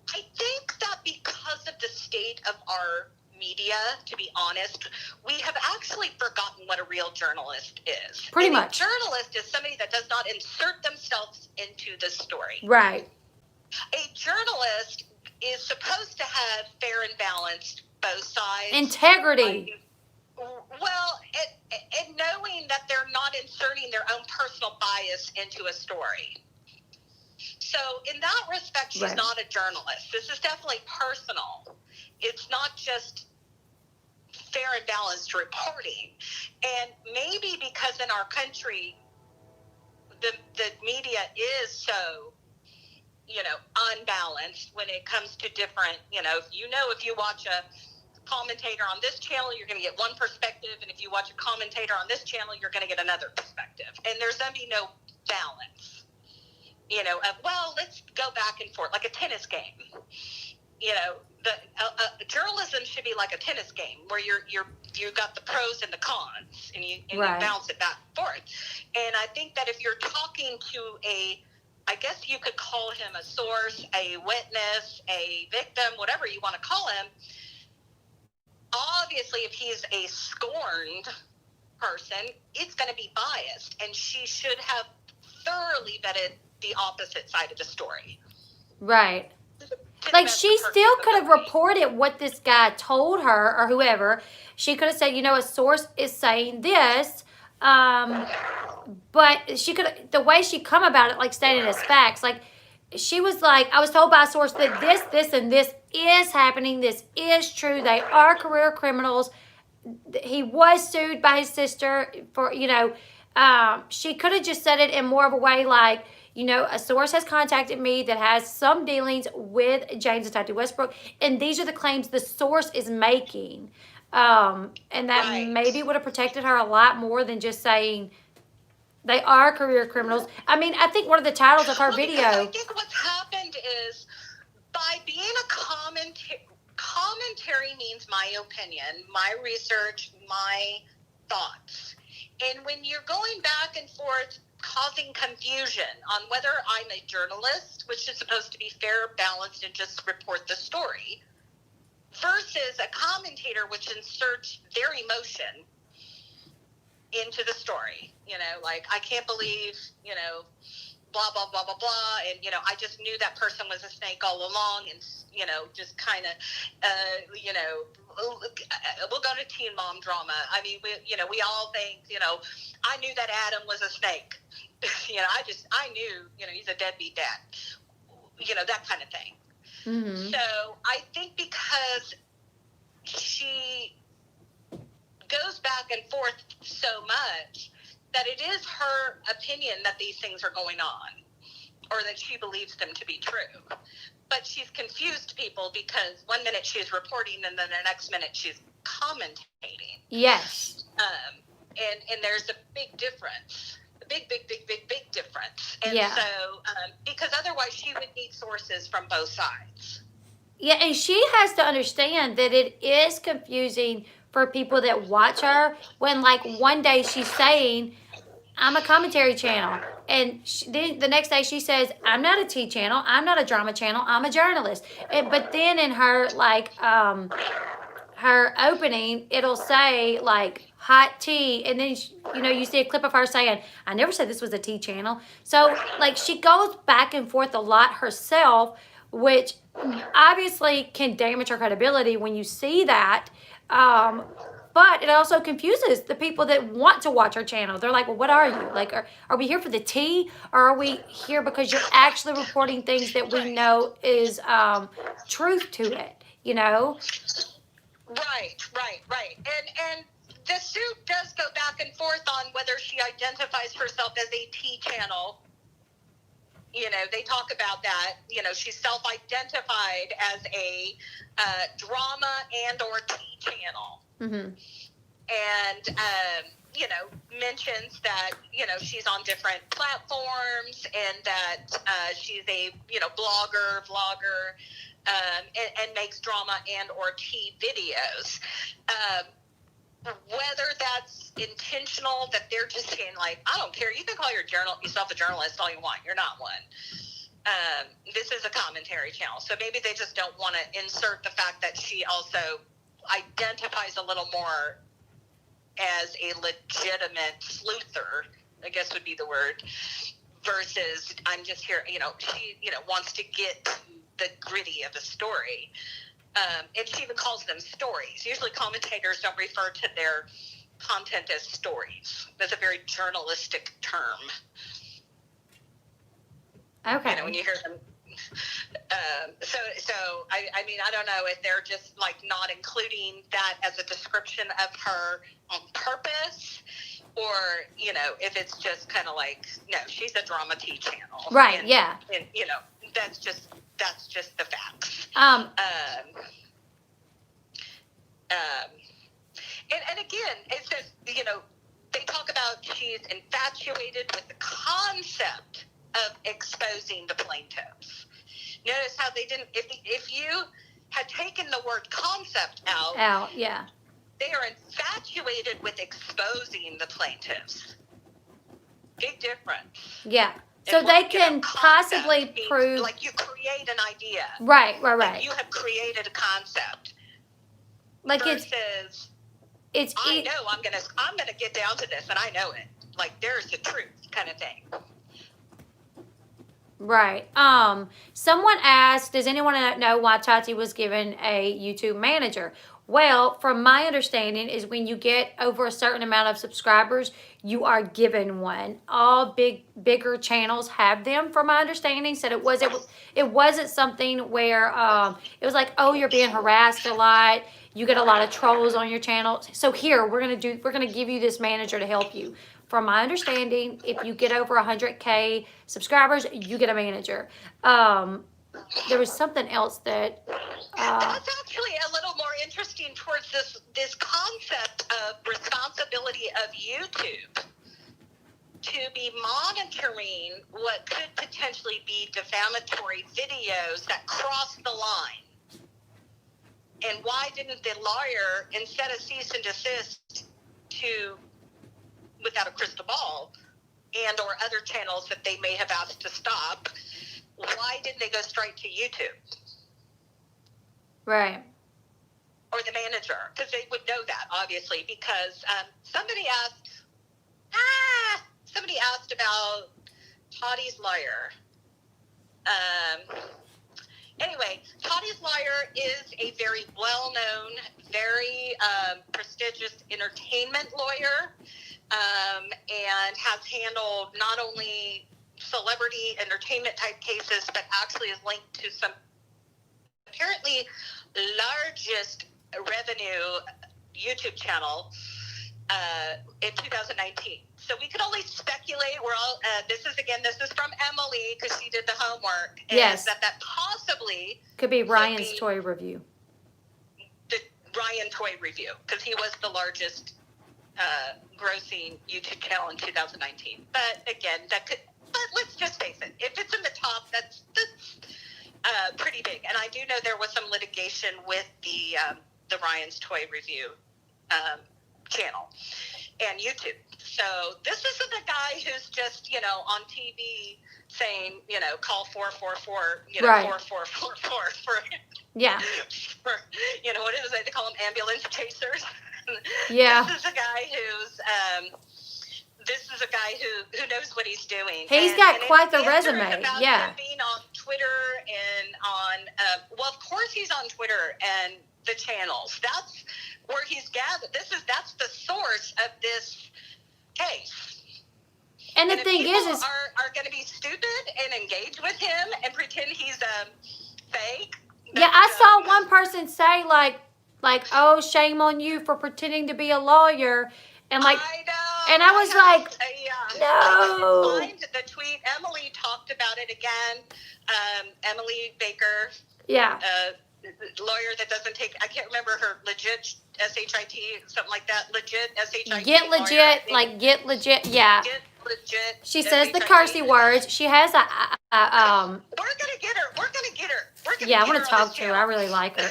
I think that because of the state of our media, to be honest, we have actually forgotten what a real journalist is. Pretty much. A journalist is somebody that does not insert themselves into the story. Right. A journalist is supposed to have fair and balanced both sides. Integrity. Well, and knowing that they're not inserting their own personal bias into a story. So in that respect, she's not a journalist. This is definitely personal. It's not just fair and balanced reporting. And maybe because in our country, the media is so, unbalanced when it comes to different, if you watch a commentator on this channel, you're going to get one perspective. And if you watch a commentator on this channel, you're going to get another perspective. And there's going to be no balance. Let's go back and forth like a tennis game. Journalism should be like a tennis game where you got the pros and the cons, and you bounce it back and forth. And I think that if you're talking to I guess you could call him a source, a witness, a victim, whatever you want to call him. Obviously, if he's a scorned person, it's going to be biased, and she should have thoroughly vetted the opposite side of the story. Right. Like, she still could have reported what this guy told her or whoever. She could have said, a source is saying this. But she could, the way she come about it, like stated as facts, like she was like, I was told by a source that this, and this is happening. This is true. They are career criminals. He was sued by his sister for, she could have just said it in more of a way like, a source has contacted me that has some dealings with James and Tati Westbrook, and these are the claims the source is making. And that maybe would have protected her a lot more than just saying they are career criminals. I mean, I think one of the titles of her video. I think what's happened is by being a commentary means my opinion, my research, my thoughts. And when you're going back and forth causing confusion on whether I'm a journalist, which is supposed to be fair, balanced, and just report the story, versus a commentator which inserts their emotion into the story. Like, I can't believe, blah, blah, blah, blah, blah. And, I just knew that person was a snake all along, and, just kind of, we'll go to teen mom drama. I mean, we all think, I knew that Adam was a snake. I knew, he's a deadbeat dad. That kind of thing. Mm-hmm. So I think because she goes back and forth so much that it is her opinion that these things are going on, or that she believes them to be true. But she's confused people because one minute she's reporting and then the next minute she's commentating. Yes. And there's a big difference. A big difference. And so, because otherwise she would need sources from both sides. Yeah, and she has to understand that it is confusing for people that watch her when, like, one day she's saying, I'm a commentary channel. And then the next day she says, I'm not a tea channel. I'm not a drama channel. I'm a journalist. But then in her, like, her opening, it'll say, like, hot tea. And then, you see a clip of her saying, I never said this was a tea channel. So, like, she goes back and forth a lot herself, which obviously can damage her credibility when you see that. But it also confuses the people that want to watch our channel. They're like, well, what are you? Like, are we here for the tea? Or are we here because you're actually reporting things that we know is truth to it, Right. And the suit does go back and forth on whether she identifies herself as a tea channel they talk about that, she's self-identified as a drama and or tea channel. Mm-hmm. And, mentions that, she's on different platforms and that she's a, blogger, vlogger, and makes drama and or tea videos. Whether that's intentional, that they're just saying, like, I don't care, you can call yourself a journalist all you want, you're not one. This is a commentary channel, so maybe they just don't want to insert the fact that she also identifies a little more as a legitimate sleuther, I guess would be the word, versus I'm just here, she, wants to get to the gritty of the story. And she even calls them stories. Usually commentators don't refer to their content as stories. That's a very journalistic term. Okay. When you hear them. So I mean, I don't know if they're just like not including that as a description of her on purpose, or if it's just kind of like, no, she's a drama tea channel, right? And that's just the facts. And again, it's just they talk about she's infatuated with the concept of exposing the plaintiffs. Notice how they didn't. If you had taken the word concept out, yeah, they are infatuated with exposing the plaintiffs. Big difference. Yeah. So they can possibly prove, like, you create an idea. Right. Like you have created a concept. Like versus, I know I'm gonna get down to this, and I know it. Like, there's the truth, kind of thing. Right. Someone asked, does anyone know why Tati was given a YouTube manager? Well, from my understanding is when you get over a certain amount of subscribers, you are given one. All bigger channels have them, from my understanding. Said it wasn't something where it was like, oh, you're being harassed a lot. You get a lot of trolls on your channel. So here, we're gonna give you this manager to help you. From my understanding, if you get over 100K subscribers, you get a manager. There was something else that... That's actually a little more interesting towards this concept of responsibility of YouTube to be monitoring what could potentially be defamatory videos that cross the line. And why didn't the lawyer, instead of cease and desist to... without a crystal ball, and or other channels that they may have asked to stop, why didn't they go straight to YouTube? Right. Or the manager, because they would know that, obviously, because somebody asked about Tati's lawyer. Anyway, Tati's lawyer is a very well-known, very prestigious entertainment lawyer, and has handled not only celebrity entertainment type cases, but actually is linked to some apparently largest revenue YouTube channel in 2019. So we could only speculate. We're all this is from Emily, because she did the homework. Yes. That possibly could be Ryan's toy review. The Ryan toy review, because he was the largest grossing YouTube channel in 2019. But again, but let's just face it, if it's in the top, that's pretty big. And I do know there was some litigation with the Ryan's toy review channel and YouTube. So this isn't a guy who's just, on TV saying, call 444, right. 4444 for, yeah. For, what is it? They call them ambulance chasers. Yeah. This is a guy who knows what he's doing. He's got quite the resume. About yeah. Him being on Twitter and on, of course he's on Twitter and the channels. That's where he's gathered. That's the source of this case. And the thing is are going to be stupid and engage with him and pretend he's fake. Yeah, I saw one person say like, oh, shame on you for pretending to be a lawyer, and like, I know. And I was like, no. I find the tweet. Emily talked about it again. Emily Baker, Yeah. lawyer that doesn't take, I can't remember her legit, S-H-I-T, something like that. Legit, S-H-I-T. Get legit, like get legit, yeah. Get legit. She says the S-H-I-T. cursey words. She has a We're gonna get her. We're gonna get her. yeah, I want to talk to her. I really like her.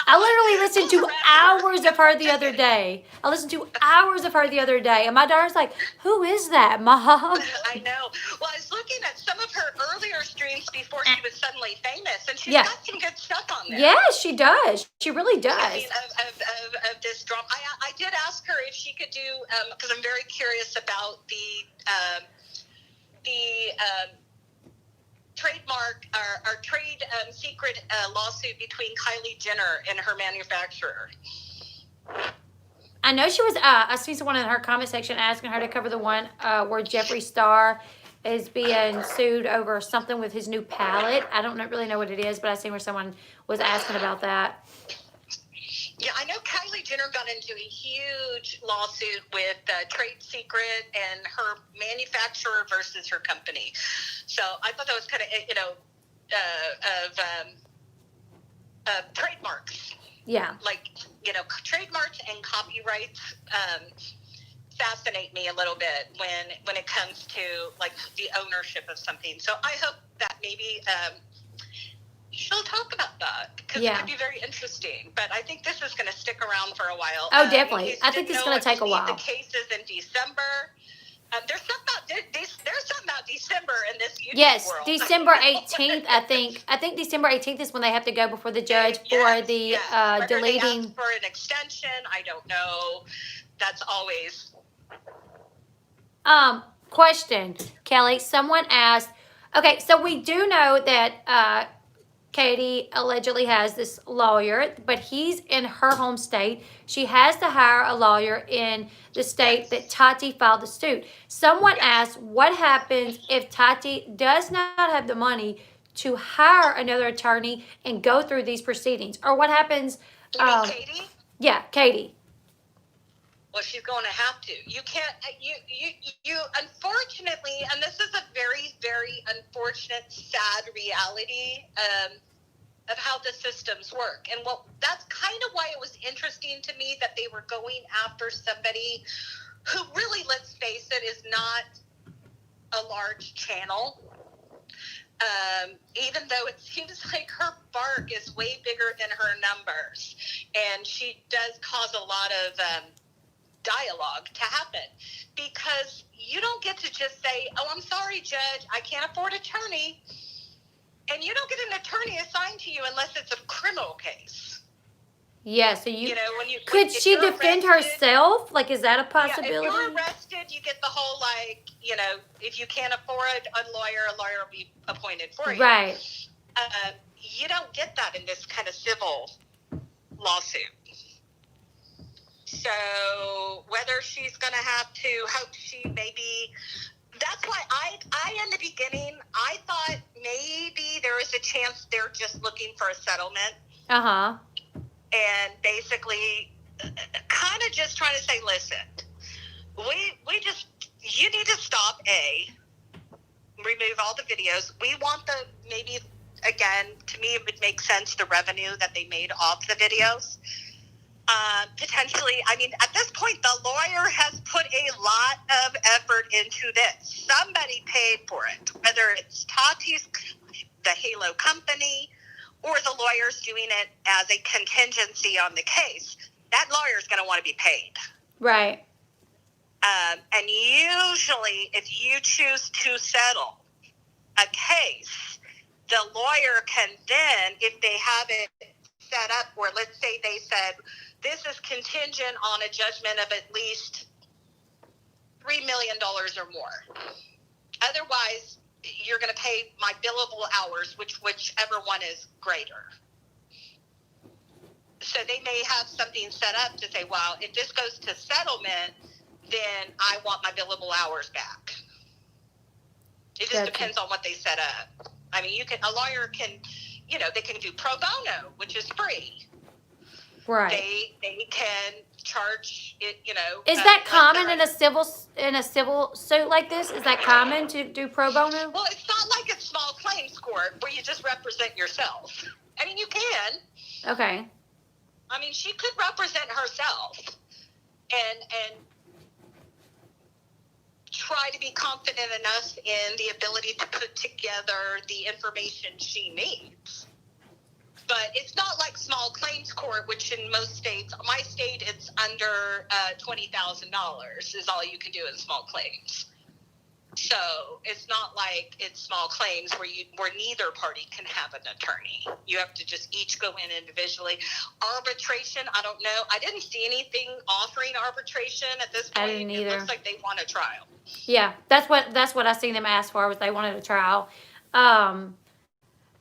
I literally listened to hours of her the other day. I listened to hours of her the other day, and my daughter's like, "Who is that, Mom?" I know. Well, I was looking at some of her earlier streams before she was suddenly famous, and she's got some good stuff on there. Yes, she does. She really does. I mean, of this drama. I did ask her if she could do, because I'm very curious about the trademark or trade secret lawsuit between Kylie Jenner and her manufacturer. I know she was, I see someone in her comment section asking her to cover the one where Jeffree Star is being sued over something with his new palette. I don't really know what it is, but I seen where someone was asking about that. Yeah, I know Kylie Jenner got into a huge lawsuit with Trade Secret and her manufacturer versus her company. So I thought that was kind of, trademarks. Yeah. Like, trademarks and copyrights fascinate me a little bit when it comes to, like, the ownership of something. So I hope that maybe she'll talk about that, because it could be very interesting. But I think this is going to stick around for a while. Oh, definitely. I think this is going to take a while. The cases in December. There's something about December in this YouTube world. Yes, December 18th, I think. I think December 18th is when they have to go before the judge for the deleting. They ask for an extension, I don't know. That's always. Question, Kelly. Someone asked. Okay, so we do know that Katie allegedly has this lawyer, but he's in her home state. She has to hire a lawyer in the state that Tati filed the suit. Someone asked, what happens if Tati does not have the money to hire another attorney and go through these proceedings? Or what happens? You mean Katie? Yeah, Katie. Well, she's going to have to. You can't, you unfortunately, and this is a very, very unfortunate, sad reality of how the systems work. And that's kind of why it was interesting to me that they were going after somebody who really, let's face it, is not a large channel. Even though it seems like her bark is way bigger than her numbers. And she does cause a lot of dialogue to happen, because you don't get to just say, oh, I'm sorry, judge, I can't afford an attorney. And you don't get an attorney assigned to you unless it's a criminal case. Yeah, so could she defend herself? Like, is that a possibility? Yeah, if you're arrested, you get the whole, like, if you can't afford a lawyer will be appointed for you. Right. You don't get that in this kind of civil lawsuit. So whether she's going to have to, hope she maybe, that's why I in the beginning, I thought maybe there was a chance they're just looking for a settlement. Uh-huh. And basically kind of just trying to say, listen, you need to stop, remove all the videos. We want maybe, again, to me, it would make sense, the revenue that they made off the videos. Potentially, I mean, at this point, the lawyer has put a lot of effort into this. Somebody paid for it, whether it's Tati's, the Halo company, or the lawyer's doing it as a contingency on the case. That lawyer's going to want to be paid. Right. And usually, if you choose to settle a case, the lawyer can then, if they have it set up, or let's say they said, this is contingent on a judgment of at least $3 million or more. Otherwise, you're going to pay my billable hours, whichever one is greater. So they may have something set up to say, well, if this goes to settlement, then I want my billable hours back. It just depends on what they set up. I mean, a lawyer can, they can do pro bono, which is free. Right. They can charge it, Is that like common they're- in a civil suit like this? Is that common to do pro bono? Well, it's not like a small claims court where you just represent yourself. I mean, you can. Okay. I mean, she could represent herself and try to be confident enough in the ability to put together the information she needs. But it's not like small claims court, which in most states, my state, it's under $20,000 is all you can do in small claims. So it's not like it's small claims where neither party can have an attorney. You have to just each go in individually. Arbitration, I don't know. I didn't see anything offering arbitration at this point. I didn't either. It looks like they want a trial. Yeah, that's what I seen them ask for, was they wanted a trial.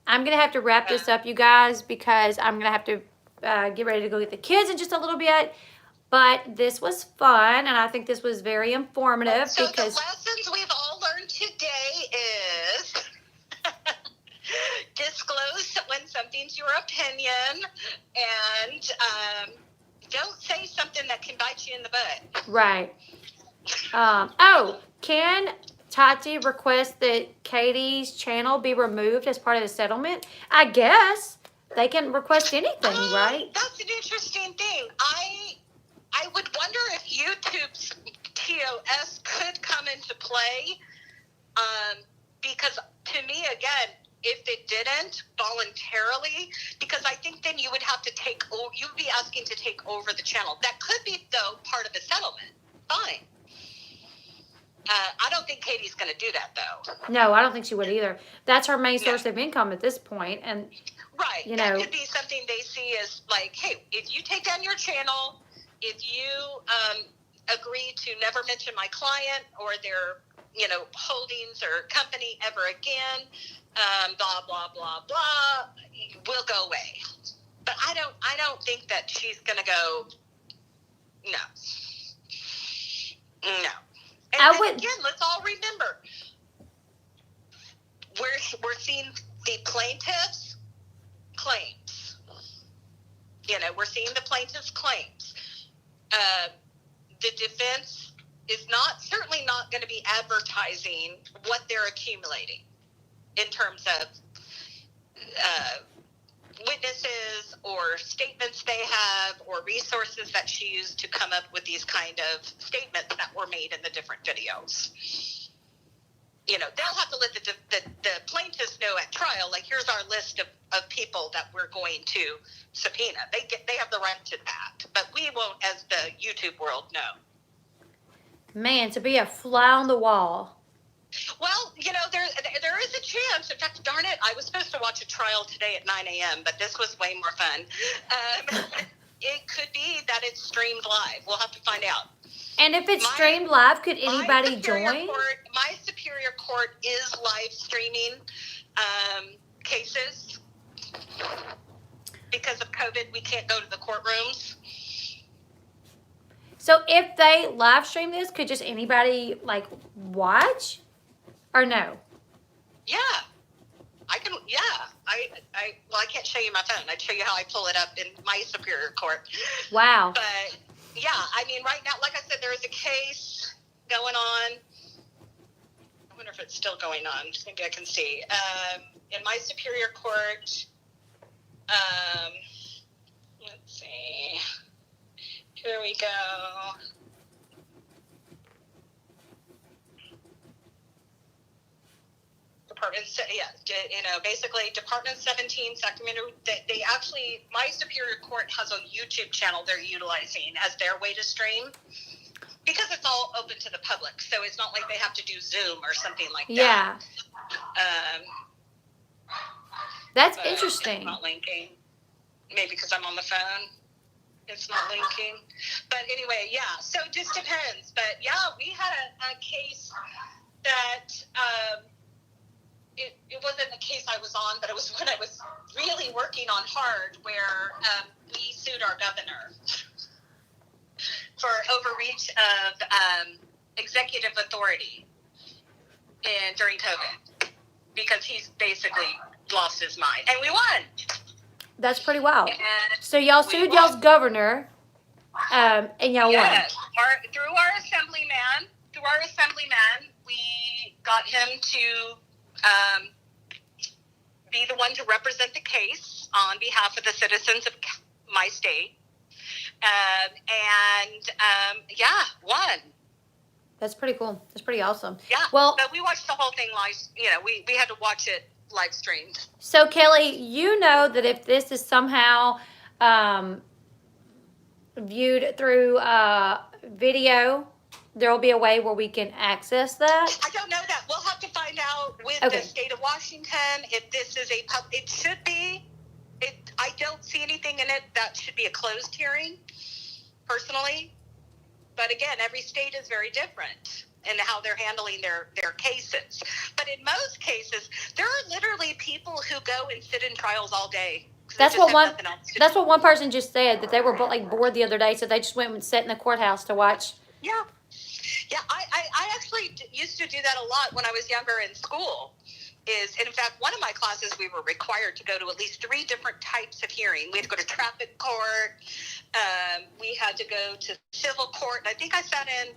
I'm gonna have to wrap this up, you guys, because I'm gonna have to get ready to go get the kids in just a little bit. But this was fun, and I think this was very informative. So because the lessons we've all learned today is disclose when something's your opinion, and don't say something that can bite you in the butt. Right. Can Tati request that Katie's channel be removed as part of the settlement? I guess they can request anything, right? That's an interesting thing. I would wonder if YouTube's TOS could come into play, because to me, again, if it didn't voluntarily, because I think then you would have to you'd be asking to take over the channel. That could be, though, part of a settlement. Fine. I don't think Katie's going to do that, though. No, I don't think she would either. That's her main source of income at this point, and right. That could be something they see as like, hey, if you take down your channel, if you agree to never mention my client or their holdings or company ever again, blah blah blah blah, will go away. But I don't think that she's going to go. No. And again, let's all remember, we're seeing the plaintiff's claims. We're seeing the plaintiff's claims. The defense is certainly not going to be advertising what they're accumulating in terms of witnesses or statements they have or resources that she used to come up with these kind of statements that were made in the different videos. They'll have to let the plaintiffs know at trial, like, here's our list of people that we're going to subpoena. They have the right to that, but we won't, as the YouTube world, know. Man, to be a fly on the wall. Well, there is a chance. In fact, darn it, I was supposed to watch a trial today at 9 a.m., but this was way more fun. It could be that it's streamed live. We'll have to find out. And if it's streamed live, could anybody join? My Superior Court is live streaming cases. Because of COVID, we can't go to the courtrooms. So if they live stream this, could just anybody, watch? Or no? Yeah. I can, yeah. Well, I can't show you my phone. I'd show you how I pull it up in my Superior Court. Wow. But, yeah, right now, like I said, there is a case going on. I wonder if it's still going on. Maybe I can see. In my Superior Court, let's see. Here we go. Basically Department 17, Sacramento, they actually, my Superior Court has a YouTube channel they're utilizing as their way to stream because it's all open to the public. So it's not like they have to do Zoom or something like that. Yeah. That's interesting. It's not linking. Maybe because I'm on the phone. It's not linking. But anyway, yeah. So it just depends. But yeah, we had a case that, it wasn't a case I was on, but it was when I was really working on hard where we sued our governor for overreach of executive authority during COVID because he's basically lost his mind. And we won. That's pretty wild. And so y'all sued y'all's governor. And y'all won. Yes, through our assemblyman, we got him to be the one to represent the case on behalf of the citizens of my state. Yeah, won. That's pretty cool. That's pretty awesome. Yeah. Well, but we watched the whole thing live. You know, we had to watch it live streamed. So Kelly, you know that if this is somehow viewed through video, there will be a way where we can access that. I don't know that. We'll have to find out with the state of Washington if this is it should be. I don't see anything in it that should be a closed hearing, personally. But again, every state is very different in how they're handling their cases. But in most cases, there are literally people who go and sit in trials all day. That's what one person just said, that they were like bored the other day, so they just went and sat in the courthouse to watch. Yeah. Yeah, I actually used to do that a lot when I was younger in school. In fact, one of my classes, we were required to go to at least 3 different types of hearing. We had to go to traffic court. We had to go to civil court. And I think I sat in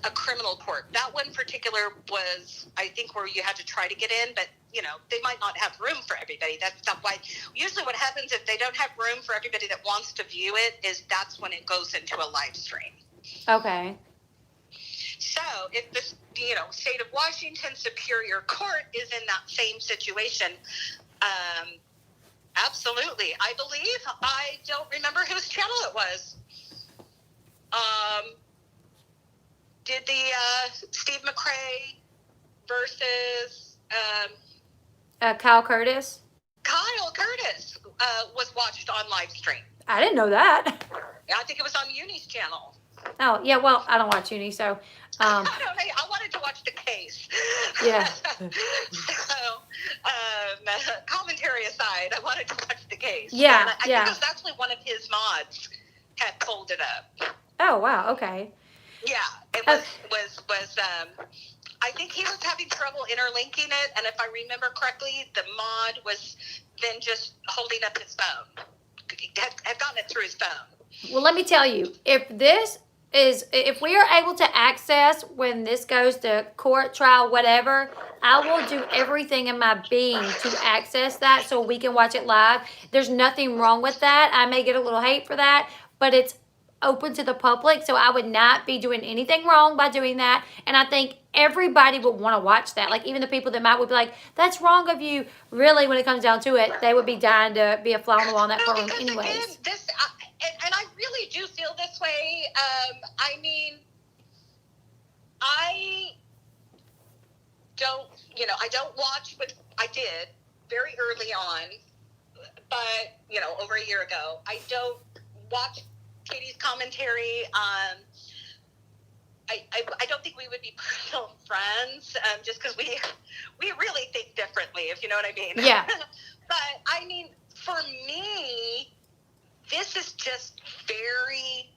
a criminal court. That one particular was, I think, where you had to try to get in, but you know, they might not have room for everybody. That's not why. Usually what happens if they don't have room for everybody that wants to view it is that's when it goes into a live stream. Okay. So if the state of Washington Superior Court is in that same situation, absolutely. I believe, I don't remember whose channel it was. Did the Steve McRae versus Kyle Curtis? Kyle Curtis was watched on live stream. I didn't know that. Yeah, I think it was on Uni's channel. Oh, yeah, well, I don't watch Uni, so... I wanted to watch the case. Yeah. So, commentary aside, I wanted to watch the case. Yeah, and I think it was actually one of his mods had pulled it up. Oh, wow, okay. Yeah, it was I think he was having trouble interlinking it, and if I remember correctly, the mod was then just holding up his phone. Had gotten it through his phone. Well, let me tell you, if we are able to access when this goes to court, trial, whatever, I will do everything in my being to access that so we can watch it live. There's nothing wrong with that. I may get a little hate for that, but it's open to the public, so I would not be doing anything wrong by doing that. And I think everybody would want to watch that. Like, even the people that would be like, that's wrong of you. Really, when it comes down to it, they would be dying to be a fly on the wall in that courtroom anyways. Again, and I really do feel this way. I mean, I don't watch, but I did very early on, but, over a year ago. I don't watch Katie's commentary. I don't think we would be personal friends, just because we really think differently, if you know what I mean. Yeah. But, I mean, for me, this is just very,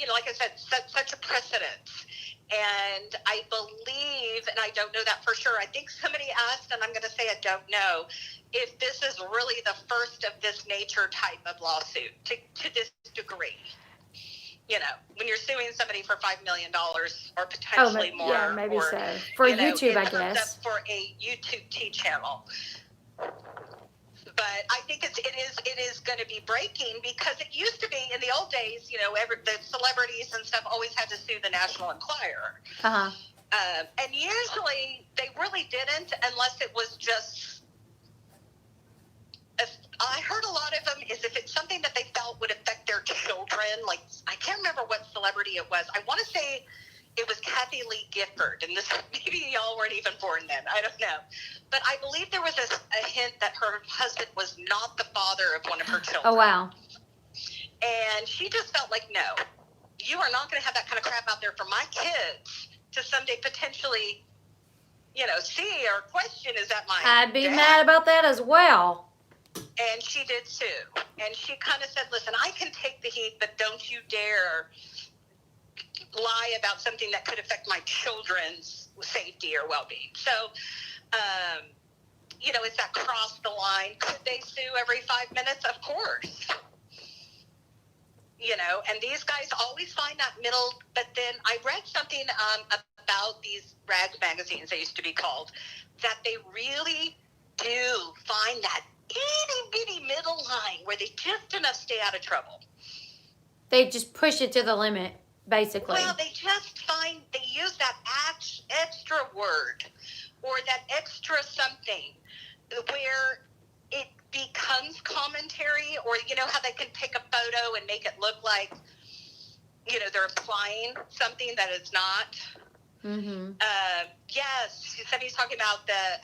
like I said, such a precedent. And I believe, and I don't know that for sure, I think somebody asked, and I'm going to say I don't know, if this is really the first of this nature type of lawsuit to this degree. When you're suing somebody for $5 million or potentially more. Yeah, maybe so. For YouTube, I guess. For a YouTube T channel. But I think it is going to be breaking, because it used to be in the old days, the celebrities and stuff always had to sue the National Enquirer. Uh-huh. And usually they really didn't, unless it was just, I heard a lot of them is if it's something that they felt would affect their children. Like, I can't remember what celebrity it was. I want to say it was Kathy Lee Gifford, and this, maybe y'all weren't even born then. I don't know. But I believe there was a hint that her husband was not the father of one of her children. Oh, wow. And she just felt like, no, you are not going to have that kind of crap out there for my kids to someday potentially, see or question, is that my I'd be dad? mad about that as well. And she did too. And she kind of said, listen, I can take the heat, but don't you dare lie about something that could affect my children's safety or well-being. So, is that cross the line? Could they sue every 5 minutes? Of course. And these guys always find that middle. But then I read something about these rag magazines, they used to be called, that they really do find that itty bitty middle line where they just enough stay out of trouble. They just push it to the limit, basically. Well, they just find they use that extra word or that extra something where it becomes commentary, or how they can pick a photo and make it look like they're implying something that it's not. Mm-hmm. Yes, somebody's talking about the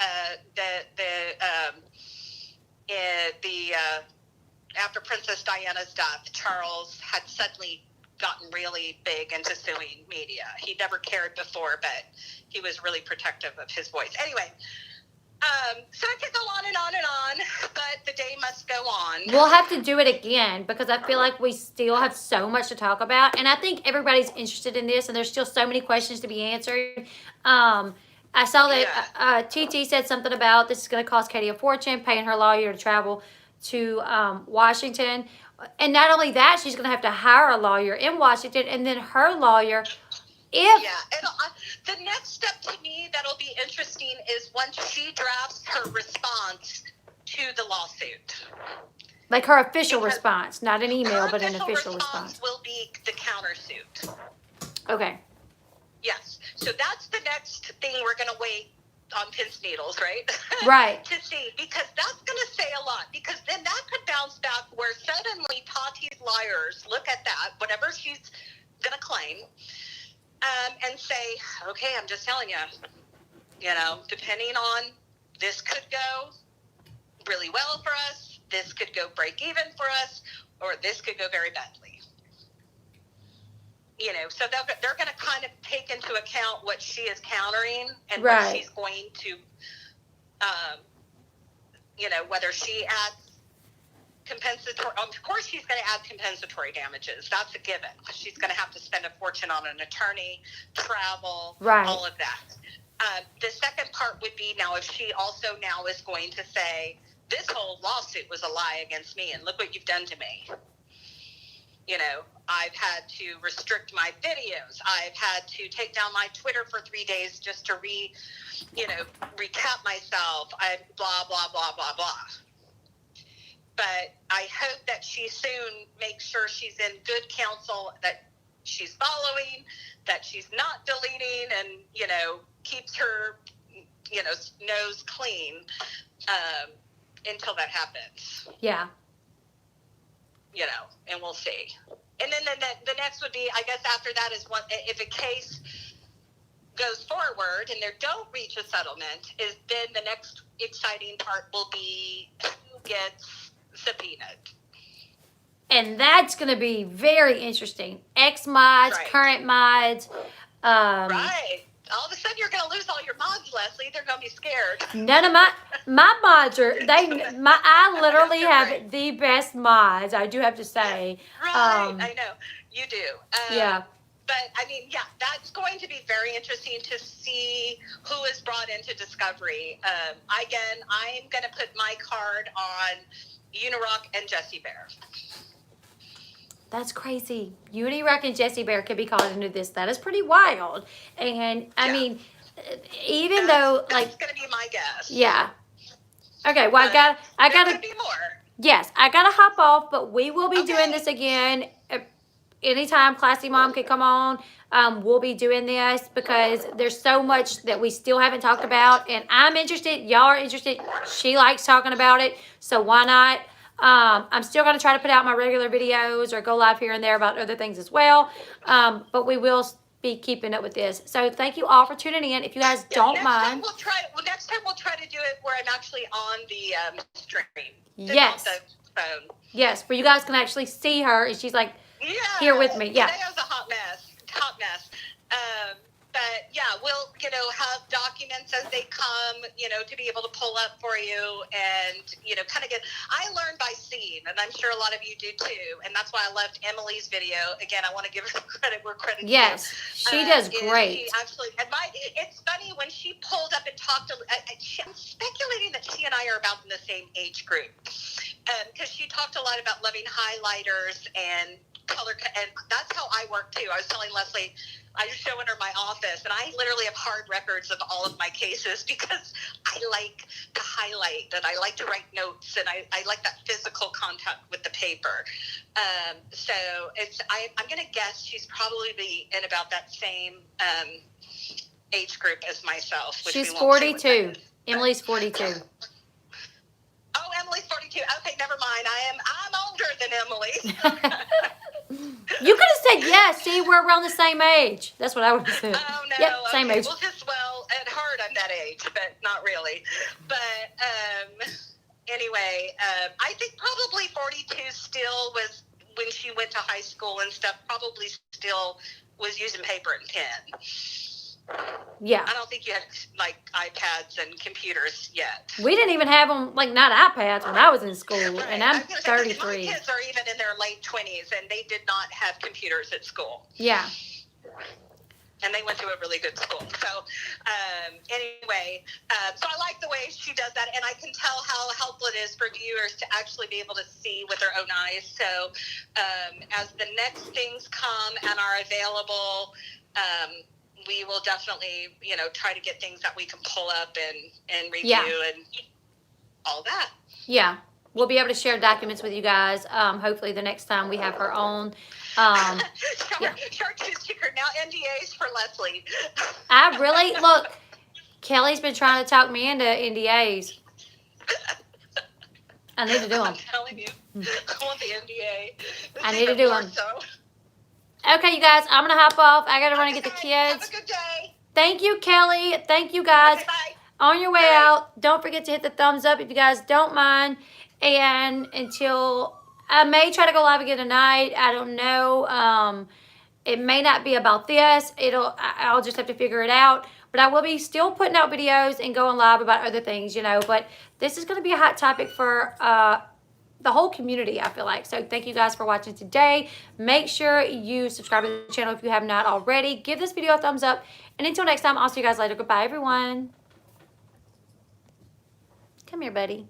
after Princess Diana's death, Charles had suddenly gotten really big into suing media. He never cared before, but he was really protective of his voice. Anyway, so I could go on and on and on, but the day must go on. We'll have to do it again because I feel like we still have so much to talk about, and I think everybody's interested in this, and there's still so many questions to be answered. I saw that TT said something about this is going to cost Katie a fortune, paying her lawyer to travel to Washington. And not only that, she's going to have to hire a lawyer in Washington, and then her lawyer, and the next step to me that'll be interesting is once she drafts her response to the lawsuit. Like her official response, not an email, but an official response. Will be the countersuit. Okay. Yes. So that's the next thing we're going to wait on pins needles, right? Right. To see, because that's going to say a lot, because then that could bounce back where suddenly Tati's liars look at that, whatever she's going to claim, and say, okay, I'm just telling you, depending on, this could go really well for us, this could go break even for us, or this could go very badly. So they're going to kind of take into account what she is countering and what she's going to, whether she adds compensatory. Of course, she's going to add compensatory damages. That's a given. She's going to have to spend a fortune on an attorney, travel, all of that. The second part would be now if she also now is going to say, this whole lawsuit was a lie against me, and look what you've done to me. I've had to restrict my videos. I've had to take down my Twitter for 3 days just to recap myself. I blah, blah, blah, blah, blah. But I hope that she soon makes sure she's in good counsel, that she's following, that she's not deleting, and, keeps her, nose clean until that happens. Yeah. And we'll see. And then the next would be, I guess after that is if a case goes forward and they don't reach a settlement, is then the next exciting part will be who gets subpoenaed. And that's going to be very interesting. Ex-mods, current mods. Right. All of a sudden you're going to lose all your mods, Leslie. They're going to be scared. None of my mods are, I literally have the best mods, I do have to say. Right, I know. You do. Yeah. But, that's going to be very interesting to see who is brought into discovery. Again, I'm going to put my card on Unirock and Jessie Bear. That's crazy. Unirock and Jessie Bear could be called into this. That is pretty wild. And, I mean, even though, that's going to be my guess. Yeah. Okay, well, I got to be more. Yes, I got to hop off, but we will be doing this again. Anytime Classy Mom can come on, we'll be doing this because there's so much that we still haven't talked about, and I'm interested. Y'all are interested. She likes talking about it, so why not? I'm still going to try to put out my regular videos or go live here and there about other things as well, but we will be keeping up with this. So thank you all for tuning in. If you guys don't mind. Next time we'll try to do it where I'm actually on the stream. Yes. On the phone. Yes, where you guys can actually see her, and she's like here with me. Yeah. Today was a hot mess. But yeah, we'll, have documents as they come, to be able to pull up for you and, kind of I learn by seeing, and I'm sure a lot of you do too. And that's why I loved Emily's video. Again, I want to give her credit where credit's due. Yes, she does great. She actually, it's funny when she pulled up and talked, I'm speculating that she and I are about in the same age group. Because she talked a lot about loving highlighters and color, and that's how I work too. I was telling Leslie, I was showing her my office, and I literally have hard records of all of my cases because I like to highlight and I like to write notes, and I like that physical contact with the paper. So I'm going to guess she's probably in about that same age group as myself. She's 42. Emily's 42. Oh, Emily's 42. Okay, never mind. I'm older than Emily. You could have said yes. See, we're around the same age. That's what I would have said. Oh, no. Yep, same age. Well, at heart, I'm that age, but not really. But anyway, I think probably 42 still was, when she went to high school and stuff, probably still was using paper and pen. Yeah. I don't think you had, iPads and computers yet. We didn't even have them, not iPads when I was in school, Right. and I'm say, 33. my kids are even in their late 20s, and they did not have computers at school. Yeah. And they went to a really good school. So anyway, so I like the way she does that, and I can tell how helpful it is for viewers to actually be able to see with their own eyes. So as the next things come and are available, we will definitely, try to get things that we can pull up and review and all that. Yeah. We'll be able to share documents with you guys. Hopefully the next time we have her on. Yeah. Shark sticker, now NDAs for Leslie. I really, look, Kelly's been trying to talk me into NDAs. I need to do them. I'm telling you, I want the NDA. I need to do them. So. Okay, you guys, I'm going to hop off. I got to run and get the kids. Have a good day. Thank you, Kelly. Thank you, guys. Okay, bye. On your way out, don't forget to hit the thumbs up if you guys don't mind. And until, I may try to go live again tonight. I don't know. It may not be about this. I'll just have to figure it out. But I will be still putting out videos and going live about other things, But this is going to be a hot topic for the whole community, I feel like. So thank you guys for watching today. Make sure you subscribe to the channel if you have not already. Give this video a thumbs up. And until next time, I'll see you guys later. Goodbye, everyone. Come here, buddy.